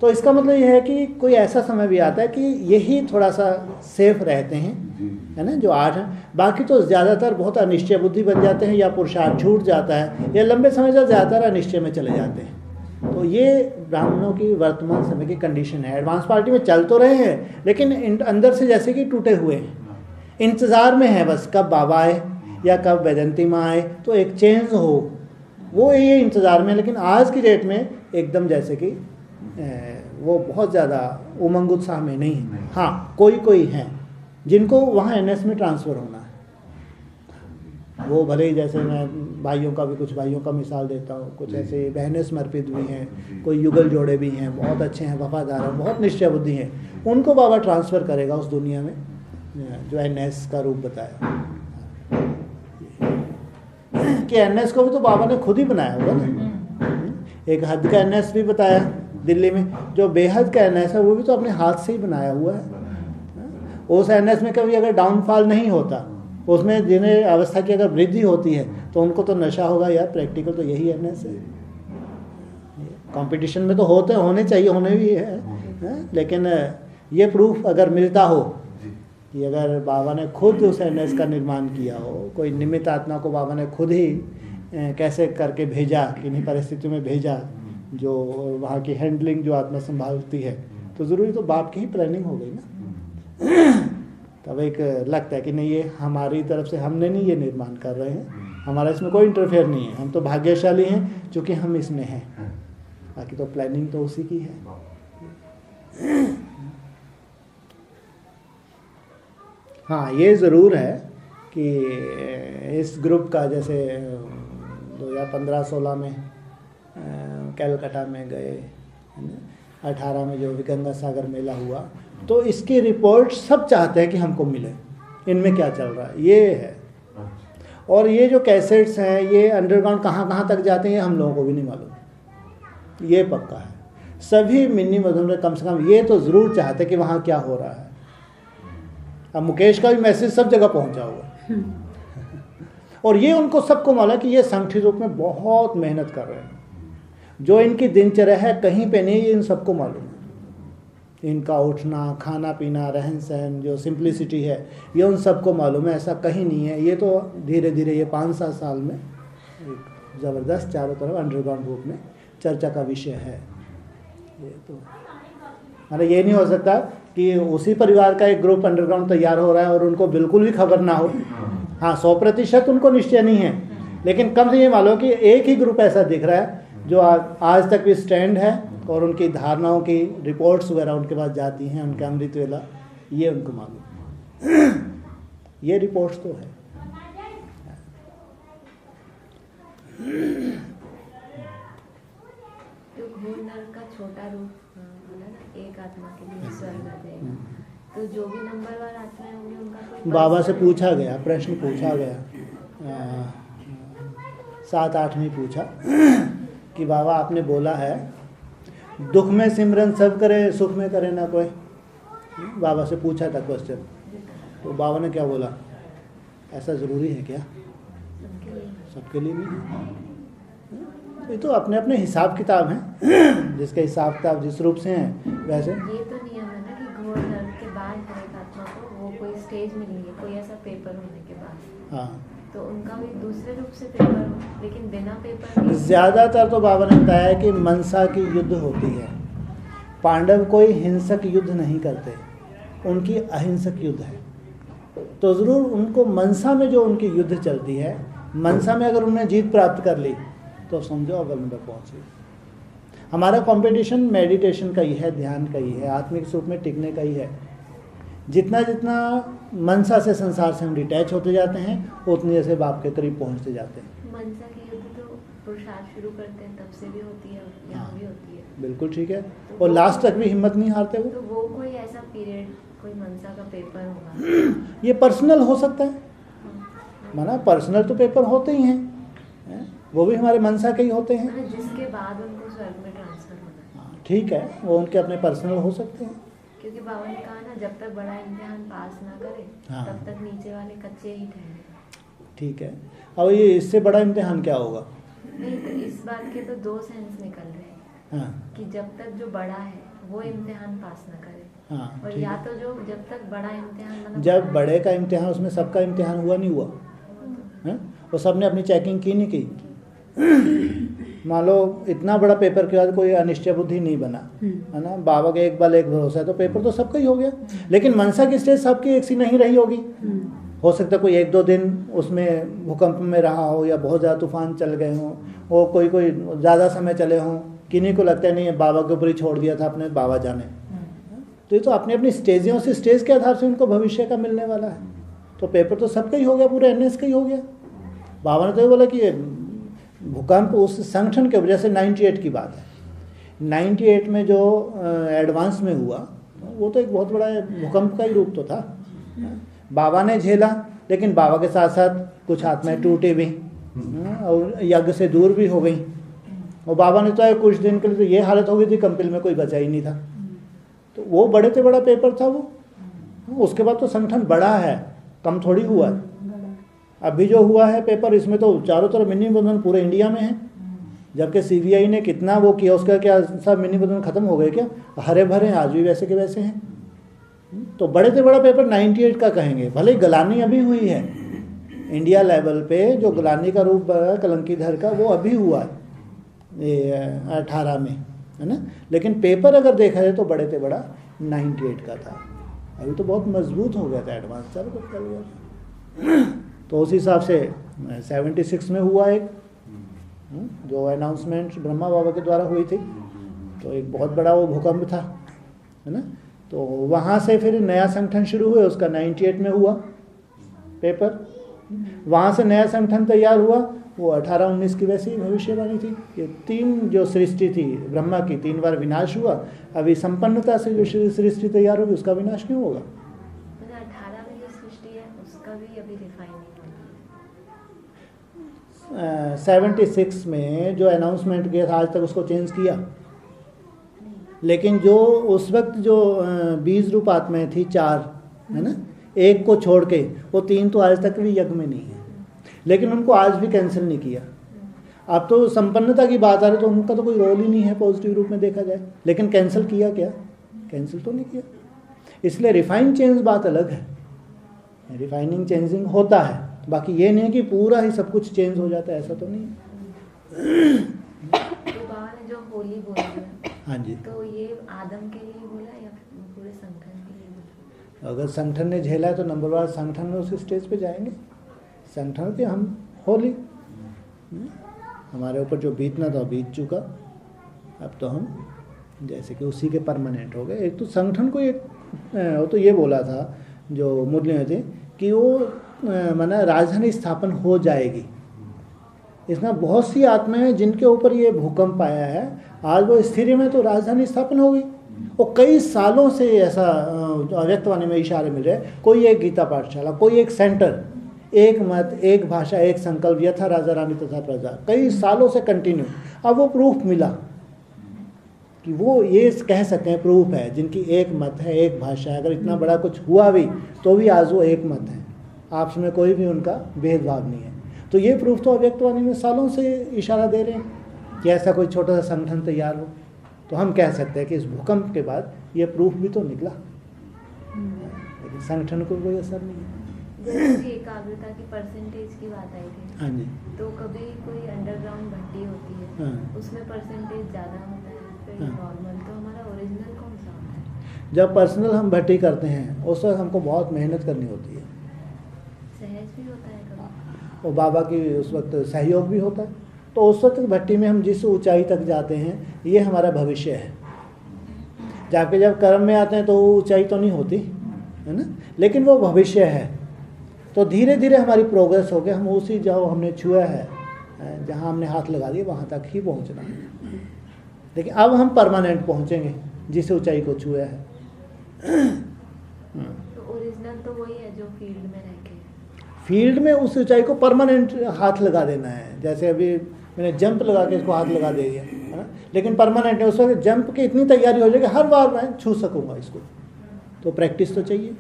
तो इसका मतलब ये है कि कोई ऐसा समय भी आता है कि यही थोड़ा सा सेफ रहते हैं, है ना, जो 8 हैं। बाकी तो ज़्यादातर बहुत अनिश्चय बुद्धि बन जाते हैं, या पुरुषार्थ छूट जाता है, या लंबे समय से ज़्यादातर अनिश्चय में चले जाते हैं। तो ये ब्राह्मणों की वर्तमान समय की कंडीशन है। एडवांस पार्टी में चल तो रहे हैं, लेकिन अंदर से जैसे कि टूटे हुए हैं, इंतज़ार में है बस कब बाबा आए या कब वैजंती माँ आए तो एक चेंज हो, वो ये इंतज़ार में। लेकिन आज की डेट में एकदम जैसे कि वो बहुत ज़्यादा उमंग उत्साह में नहीं है। हाँ, कोई हैं जिनको वहाँ NS में ट्रांसफ़र होना है। वो भले ही, जैसे मैं भाइयों का भी, कुछ भाइयों का मिसाल देता हूँ, कुछ ऐसे बहनें समर्पित भी हैं, कोई युगल जोड़े भी हैं, बहुत अच्छे हैं, वफादार हैं, बहुत निश्चय बुद्धि हैं। उनको बाबा ट्रांसफ़र करेगा उस दुनिया में जो NS का रूप बताया। कि NS को भी तो बाबा ने खुद ही बनाया होगा ना। एक हद का NS भी बताया दिल्ली में, जो बेहद का NS है वो भी तो अपने हाथ से ही बनाया हुआ है। उस NS में कभी अगर डाउनफॉल नहीं होता, उसमें जिन्हें अवस्था की अगर वृद्धि होती है, तो उनको तो नशा होगा यार। प्रैक्टिकल तो यही NS है। कंपटीशन में तो होने चाहिए, होने भी है, लेकिन ये प्रूफ अगर मिलता हो कि अगर बाबा ने खुद उस एनएस का निर्माण किया हो, कोई निमित्त आत्मा को बाबा ने खुद ही कैसे करके भेजा, किन्हीं परिस्थितियों में भेजा, जो वहाँ की हैंडलिंग जो आत्मा संभालती है, तो ज़रूरी तो बाप की ही प्लानिंग हो गई ना। तब एक लगता है कि नहीं, ये हमारी तरफ से हमने नहीं ये निर्माण कर रहे हैं, हमारा इसमें कोई इंटरफेयर नहीं है, हम तो भाग्यशाली हैं क्योंकि हम इसमें हैं, बाकी तो प्लानिंग तो उसी की है। हाँ, ये ज़रूर है कि इस ग्रुप का जैसे 2015-16 में कलकत्ता में गए, 18 में जो गंगा सागर मेला हुआ, तो इसकी रिपोर्ट सब चाहते हैं कि हमको मिले, इनमें क्या चल रहा है, ये है। और ये जो कैसेट्स हैं ये अंडरग्राउंड कहाँ कहाँ तक जाते हैं हम लोगों को भी नहीं मालूम, ये पक्का है। सभी मिनी मधुर कम से कम ये तो ज़रूर चाहते कि वहाँ क्या हो रहा है। अब मुकेश का भी मैसेज सब जगह पहुँचा हुआ और ये उनको सबको मालूम है कि ये संगठित रूप में बहुत मेहनत कर रहे हैं, जो इनकी दिनचर्या है कहीं पे नहीं, ये इन सबको मालूम है। इनका उठना, खाना पीना, रहन सहन, जो सिंप्लिसिटी है, ये उन सबको मालूम है, ऐसा कहीं नहीं है। ये तो धीरे धीरे ये 5-7 साल में एक ज़बरदस्त चारों तरफ अंडरग्राउंड रूप में चर्चा का विषय है। ये तो मतलब ये नहीं हो सकता कि उसी परिवार का एक ग्रुप अंडरग्राउंड तैयार हो रहा है और उनको बिल्कुल भी खबर ना हो। हाँ, 100% उनको निश्चय नहीं है, लेकिन कम से ये मालूम कि एक ही ग्रुप ऐसा दिख रहा है जो आज तक भी स्टैंड है और उनकी धारणाओं की रिपोर्ट्स वगैरह उनके पास जाती हैं, उनके अमृत वेला, ये उनको मालूम ये रिपोर्ट्स तो है। तो घोर नरक का छोटा रूप बोला ना, एक आत्मा के लिए स्वर्ग आ जाएगा, तो जो भी नंबर वार आत्माएं होंगी उनका कोई बाबा से पूछा गया, प्रश्न पूछा गया 7-8 में पूछा कि बाबा आपने बोला है दुख में सिमरन सब करे, सुख में करे ना कोई। बाबा से पूछा था क्वेश्चन, तो बाबा ने क्या बोला, ऐसा ज़रूरी है क्या? सबके लिए नहीं, ये तो अपने अपने हिसाब किताब हैं, जिसके हिसाब किताब जिस रूप से हैं वैसे। ये तो नियम है ना कि घोर नरक के बाद हर एक आत्मा को वो कोई स्टेज मिलेंगे, कोई ऐसा पेपर होने के बाद। हाँ, तो उनका भी दूसरे रूप से पेपर हो, लेकिन बिना पेपर के ज़्यादातर तो बाबा ने बताया कि मनसा की युद्ध होती है। पांडव कोई हिंसक युद्ध नहीं करते, उनकी अहिंसक युद्ध है। तो ज़रूर उनको मनसा में जो उनकी युद्ध चलती है, मनसा में अगर उन्होंने जीत प्राप्त कर ली तो समझो अव्वल नंबर पहुँच गई। हमारा कंपटीशन मेडिटेशन का ही है, ध्यान का ही है, आत्मिक स्वरूप में टिकने का ही है। जितना जितना मनसा से, संसार से हम डिटैच होते जाते हैं, उतनी जैसे बाप के करीब पहुंचते जाते हैं। मनसा की युद्ध तो पुरुषार्थ शुरू करते हैं तब से भी होती है और यहाँ भी होती है। बिल्कुल ठीक है, और लास्ट तक भी हिम्मत नहीं हारते वो। तो वो कोई ऐसा पीरियड, कोई मनसा का पेपर होगा। ये पर्सनल हो सकता है, माना पर्सनल तो पेपर होते ही हैं, वो भी हमारे मनसा के ही होते हैं। जिसके बाद उनको स्वर्ग में ट्रांसफर होना है। ठीक है, वो उनके अपने पर्सनल हो सकते हैं। क्योंकि बाबा ने कहा ना, जब तक बड़ा इम्तिहान पास ना करे हाँ। तब तक नीचे वाले कच्चे ही ठहरे। ठीक है, अब ये इससे बड़ा इम्तिहान क्या होगा? नहीं, तो इस बात के तो 2 सेंस निकल रहे हैं। हाँ, कि जब तक जो बड़ा है वो इम्तिहान पास ना करे, हाँ, और ठीक या है। तो जो जब तक बड़ा इम्तिहान मतलब जब बड़े का इम्तिहान, उसमें सबका इम्तिहान हुआ नहीं हुआ है, वो सबने अपनी चेकिंग की नहीं की। मान लो इतना बड़ा पेपर के बाद कोई अनिश्चय बुद्धि नहीं बना, है ना, बाबा का एक बल एक भरोसा है, तो पेपर तो सबका ही हो गया। लेकिन मनसा की स्टेज सबकी एक सी नहीं रही होगी। हो सकता है कोई 1-2 दिन उसमें भूकंप में रहा हो, या बहुत ज़्यादा तूफान चल गए हों, वो कोई ज़्यादा समय चले हों, किन्हीं को लगता है नहीं बाबा के ऊपर ही छोड़ दिया था, अपने बाबा जाने। तो ये तो अपनी अपनी स्टेजों से, स्टेज के आधार से उनको भविष्य का मिलने वाला है। तो पेपर तो सबका ही हो गया, पूरे एनएस का ही हो गया। बाबा ने तो ये बोला कि भूकंप उस संगठन के वजह से 98 की बात है, 98 में जो एडवांस में हुआ वो तो एक बहुत बड़ा भूकंप का ही रूप तो था। बाबा ने झेला, लेकिन बाबा के साथ साथ कुछ आत्माएं टूटी भी और यज्ञ से दूर भी हो गई। और बाबा ने तो कुछ दिन के लिए तो ये हालत हो गई थी, कंपिल में कोई बचा ही नहीं था। तो वो बड़े से बड़ा पेपर था वो। उसके बाद तो संगठन बड़ा है, कम थोड़ी हुआ है। अभी जो हुआ है पेपर, इसमें तो चारों तरफ मिनी बंधन पूरे इंडिया में है, जबकि CBI ने कितना वो किया, उसका क्या सब मिनी बदन खत्म हो गए क्या? हरे भरे हैं, आज भी वैसे के वैसे हैं। तो बड़े से बड़ा पेपर 98 का कहेंगे, भले ही गलानी अभी हुई है इंडिया लेवल पे, जो गलानी का रूप कलंकीधर का वो अभी हुआ ये 18 में, है ना, लेकिन पेपर अगर देखा जाए तो बड़े से बड़ा 98 का था। अभी तो बहुत मजबूत हो गया था, एडवांस चल गया। तो उस हिसाब से 76 में हुआ एक जो अनाउंसमेंट ब्रह्मा बाबा के द्वारा हुई थी, तो एक बहुत बड़ा वो भूकंप था, है ना। तो वहाँ से फिर नया संगठन शुरू हुआ, उसका 98 में हुआ पेपर। वहाँ से नया संगठन तैयार हुआ, वो 18-19 की वैसी भविष्यवाणी थी। ये 3 जो सृष्टि थी ब्रह्मा की, 3 बार विनाश हुआ, अभी संपन्नता से जो सृष्टि तैयार होगी उसका विनाश क्यों होगा? 18 में जो सृष्टि है उसका भी अभी रिफाइन नहीं 76 में जो अनाउंसमेंट किया था, आज तक उसको चेंज किया। लेकिन जो उस वक्त जो 20 रूप आत्माएं थी 4, है ना, एक को छोड़ के, वो 3 तो आज तक भी यज्ञ में नहीं है, लेकिन उनको आज भी कैंसिल नहीं किया। अब तो संपन्नता की बात आ रही, तो उनका तो कोई रोल ही नहीं है पॉजिटिव रूप में देखा जाए, लेकिन कैंसिल किया क्या? कैंसिल तो नहीं किया। इसलिए रिफाइन चेंज बात अलग है, रिफाइनिंग चेंजिंग होता है, बाकी ये नहीं कि पूरा ही सब कुछ चेंज हो जाता है, ऐसा तो नहीं। तो बाबा ने जो होली बोली है, हाँ जी, तो ये आदम के लिए बोला या पूरे संगठन के लिए बोला? अगर संगठन ने झेला है तो नंबरवार संगठन में उस स्टेज पे जाएंगे। संगठन के हम होली, हमारे ऊपर जो बीतना था बीत चुका, अब तो हम जैसे कि उसी के परमानेंट हो गए। एक तो संगठन को एक वो तो ये बोला था जो मुरली में थे कि वो माना राजधानी स्थापन हो जाएगी। इसमें बहुत सी आत्माएं हैं जिनके ऊपर ये भूकंप आया है, आज वो स्थिर में तो राजधानी स्थापन हो गई। और कई सालों से ऐसा अव्यक्तवाणी में इशारे मिल रहे हैं, कोई एक गीता पाठशाला, कोई एक सेंटर, एक मत, एक भाषा, एक संकल्प, यथा राजा रानी तथा प्रजा, कई सालों से कंटिन्यू। अब वो प्रूफ मिला कि वो ये कह सकते हैं प्रूफ है, जिनकी एक मत है, एक भाषा है। अगर इतना बड़ा कुछ हुआ भी तो भी आज वो एक मत है, आपस में कोई भी उनका भेदभाव नहीं है। तो ये प्रूफ तो अव्यक्तवाणी में सालों से इशारा दे रहे हैं कि ऐसा कोई छोटा सा संगठन तैयार हो, तो हम कह सकते हैं कि इस भूकंप के बाद ये प्रूफ भी तो निकला, लेकिन संगठन को कोई असर नहीं है। जैसे एकाग्रता की परसेंटेज की बात आई थी, हाँ जी, तो कभी कोई अंडरग्राउंड भट्टी होती है, हाँ। उसमें परसेंटेज ज़्यादा होता है, फिर हाँ। नॉर्मल, तो हमारा ओरिजिनल कौन सा होता है? जब पर्सनल हम भट्टी करते हैं उस वक्त हमको बहुत मेहनत करनी होती है, सहज भी होता है कभी? और बाबा की उस वक्त सहयोग भी होता है। तो उस वक्त भट्टी में हम जिस ऊंचाई तक जाते हैं, ये हमारा भविष्य है। जाके जब कर्म में आते हैं तो वो ऊंचाई तो नहीं होती, है ना, लेकिन वो भविष्य है। तो धीरे धीरे हमारी प्रोग्रेस हो गई, हम उसी जो हमने छुआ है, जहाँ हमने हाथ लगा दिया वहाँ तक ही पहुँचना है। लेकिन अब हम परमानेंट पहुँचेंगे जिस ऊंचाई को छुआ है। तो ओरिजिनल तो वही है जो फील्ड में रह के, फील्ड में उस ऊंचाई को परमानेंट हाथ लगा देना है। जैसे अभी मैंने जंप लगा के इसको हाथ लगा दे दिया, है ना, लेकिन परमानेंट है। उस वक्त जंप की इतनी तैयारी हो जाएगी हर बार मैं छू सकूंगा इसको, तो प्रैक्टिस तो चाहिए।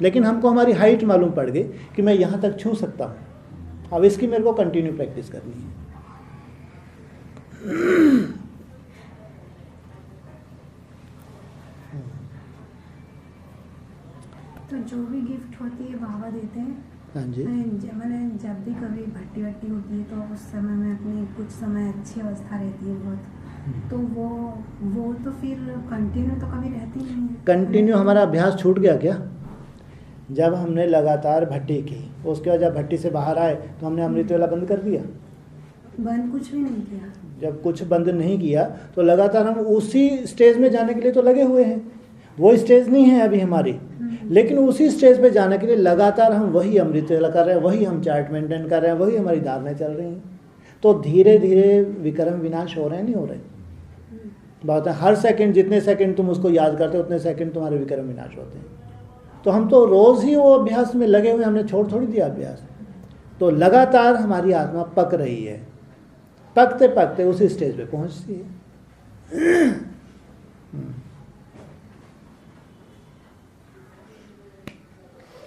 लेकिन हमको हमारी हाइट मालूम पड़ गई कि मैं यहाँ तक छू सकता हूँ, अब इसकी मेरे को कंटिन्यू प्रैक्टिस करनी है। तो जो भी गिफ्ट होती है बाबा देते हैं। हाँ जी, मैंने जब भी कभी भट्टी वट्टी होती है तो उस समय में अपनी कुछ समय अच्छी अवस्था रहती है बहुत, तो वो तो फिर कंटिन्यू तो कभी रहती नहीं है। कंटिन्यू हमारा अभ्यास छूट गया क्या? जब हमने लगातार भट्टी की, उसके बाद जब भट्टी से बाहर आए तो हमने अमृत वेला बंद कर दिया? बंद कुछ भी नहीं किया। जब कुछ बंद नहीं किया तो लगातार हम उसी स्टेज में जाने के लिए तो लगे हुए हैं। वो स्टेज नहीं है अभी हमारी, लेकिन उसी स्टेज पे जाने के लिए लगातार हम वही अमृत वेला कर रहे हैं, वही हम चार्ट मेंटेन कर रहे हैं, वही हमारी धारणाएं चल रही हैं। तो धीरे धीरे विक्रम विनाश हो रहे हैं, नहीं हो रहे? बात है, हर सेकंड, जितने सेकंड तुम उसको याद करते हो उतने सेकंड तुम्हारे विक्रम विनाश होते हैं। तो हम तो रोज ही वो अभ्यास में लगे हुए, हमने छोड़ थोड़ी दिया अभ्यास। तो लगातार हमारी आत्मा पक रही है, पकते पकते उसी स्टेज पे पहुंचती है।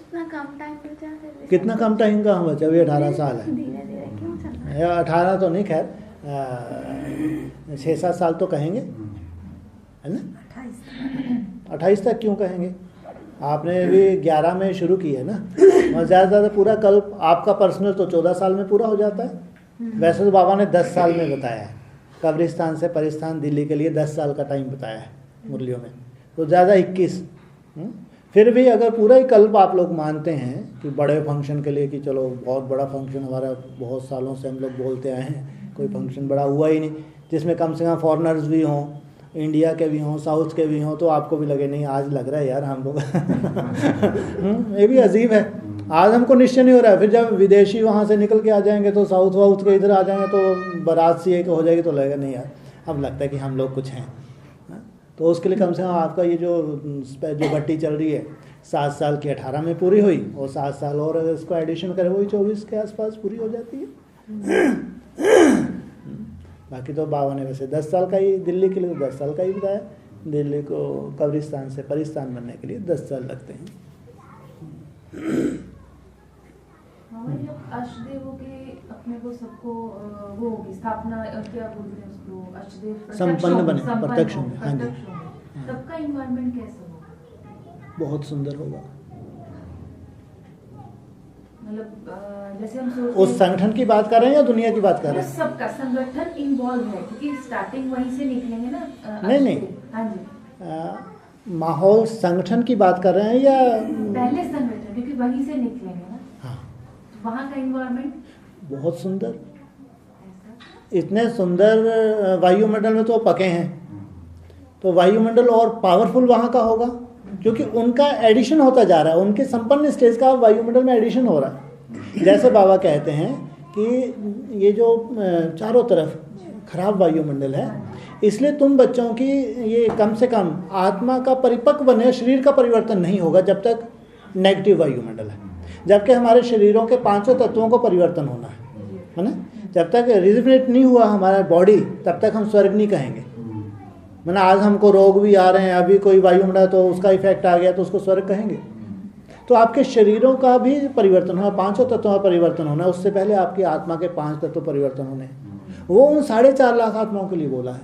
इतना कम टाइम बचा है। कितना कम टाइम का हम बचा, अभी 18 साल है। धीरे धीरे क्यों चल रहा है? 18 तो नहीं, खैर 6-7 साल तो कहेंगे, है ना। 28 तक क्यों कहेंगे, आपने अभी 11 में शुरू की है ना, और ज़्यादा से ज़्यादा पूरा कल्प आपका पर्सनल तो 14 साल में पूरा हो जाता है। वैसे तो बाबा ने 10 साल में बताया है, कब्रिस्तान से परिस्तान दिल्ली के लिए 10 साल का टाइम बताया है मुरलियों में, तो ज़्यादा 21। फिर भी अगर पूरा ही कल्प आप लोग मानते हैं कि बड़े फंक्शन के लिए, कि चलो बहुत बड़ा फंक्शन हमारा बहुत सालों से हम लोग बोलते आए हैं, कोई फंक्शन बड़ा हुआ ही नहीं जिसमें कम से कम फॉरेनर्स भी हों, इंडिया के भी हों, साउथ के भी हों, तो आपको भी लगे नहीं आज लग रहा है यार हम लोग ये भी अजीब है। आज हमको निश्चय नहीं हो रहा है, फिर जब विदेशी वहाँ से निकल के आ जाएंगे तो साउथ वाउथ के इधर आ जाएंगे तो बारात सी एक हो जाएगी, तो लगेगा नहीं यार अब लगता है कि हम लोग कुछ हैं। तो उसके लिए कम से कम आपका ये जो भट्टी चल रही है 7 साल की 18 में पूरी हुई, और 7 साल और अगर इसको एडिशन करें वही 24 के आसपास पूरी हो जाती है। बाकी तो बाबा ने वैसे 10 साल का ही दिल्ली के लिए 10 साल का ही बताया, दिल्ली को कब्रिस्तान से परिस्तान बनने के लिए 10 साल लगते हैं। अष्टदेवों के अपने को सबको वो होगी स्थापना, क्या बोलते हैं उसको, अष्टदेव संपन्न बने, प्रत्यक्ष होंगे। हाँ जी, तब का इन्वायरमेंट कैसा होगा? बहुत सुंदर होगा। मतलब जैसे हम सोच उस संगठन की बात कर रहे हैं या दुनिया की बात कर रहे हैं? सबका संगठन इन्वॉल्व है, क्योंकि स्टार्टिंग वहीं से निकलेंगे ना। नहीं। हाँ जी, माहौल संगठन की बात कर रहे हैं या पहले संगठन, क्योंकि वहीं से निकलेंगे ना। हाँ, वहाँ का इन्वायरमेंट बहुत सुंदर, इतने सुंदर वायुमंडल में तो पके हैं, तो वायुमंडल और पावरफुल वहाँ का होगा, क्योंकि उनका एडिशन होता जा रहा है, उनके संपन्न स्टेज का वायुमंडल में एडिशन हो रहा है। जैसे बाबा कहते हैं कि ये जो चारों तरफ खराब वायुमंडल है, इसलिए तुम बच्चों की ये कम से कम आत्मा का परिपक्व बने, शरीर का परिवर्तन नहीं होगा जब तक नेगेटिव वायुमंडल है। जबकि हमारे शरीरों के 5 तत्वों को परिवर्तन होना है ना। जब तक रिजुविनेट नहीं हुआ हमारा बॉडी, तब तक हम स्वर्ग नहीं कहेंगे। मैंने आज हमको रोग भी आ रहे हैं, अभी कोई वायुमंडल तो उसका इफेक्ट आ गया तो उसको स्वर्ग कहेंगे। तो आपके शरीरों का भी परिवर्तन होना, 5 तत्वों का परिवर्तन होना, उससे पहले आपकी आत्मा के 5 तत्व परिवर्तन होने। वो उन 4.5 लाख आत्माओं के लिए बोला है,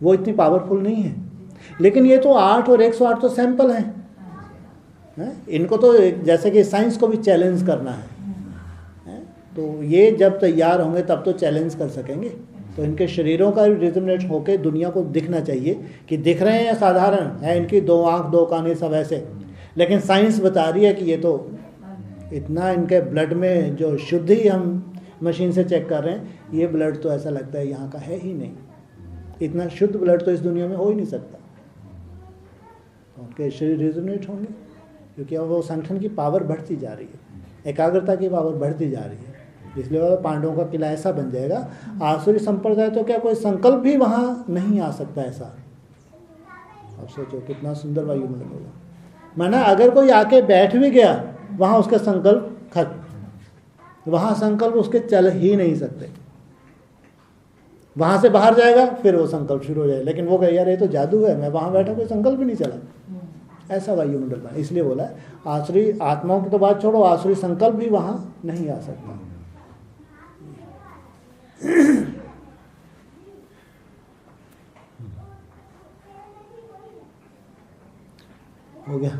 वो इतनी पावरफुल नहीं है। लेकिन ये तो 8 और 108 तो सैंपल हैं, इनको तो जैसे कि साइंस को भी चैलेंज करना है, तो ये जब तैयार होंगे तब तो चैलेंज कर सकेंगे। तो इनके शरीरों का रिजोनेट होकर दुनिया को दिखना चाहिए कि दिख रहे हैं साधारण है, इनकी 2 आँख 2 कान सब ऐसे, लेकिन साइंस बता रही है कि ये तो इतना इनके ब्लड में जो शुद्धि हम मशीन से चेक कर रहे हैं, ये ब्लड तो ऐसा लगता है यहाँ का है ही नहीं, इतना शुद्ध ब्लड तो इस दुनिया में हो ही नहीं सकता। तो उनके शरीर रिजोनेट होंगे, क्योंकि अब वो संगठन की पावर बढ़ती जा रही है, एकाग्रता की पावर बढ़ती जा रही है। इसलिए वो पांडवों का किला ऐसा बन जाएगा। आसुरी संप्रदाय तो क्या कोई संकल्प भी वहाँ नहीं आ सकता ऐसा। अब सोचो कितना सुंदर वायुमंडल होगा। माना अगर कोई आके बैठ भी गया वहाँ, उसका संकल्प खत्म, वहाँ संकल्प उसके चल ही नहीं सकते। वहाँ से बाहर जाएगा फिर वो संकल्प शुरू हो जाएगा, लेकिन वो कहे यार ये तो जादू है, मैं वहाँ बैठा कोई संकल्प भी नहीं चला। ऐसा वायुमंडल बना, इसलिए बोला है आसुरी आत्माओं की तो बात छोड़ो, आसुरी संकल्प भी वहाँ नहीं आ सकता। हो गया।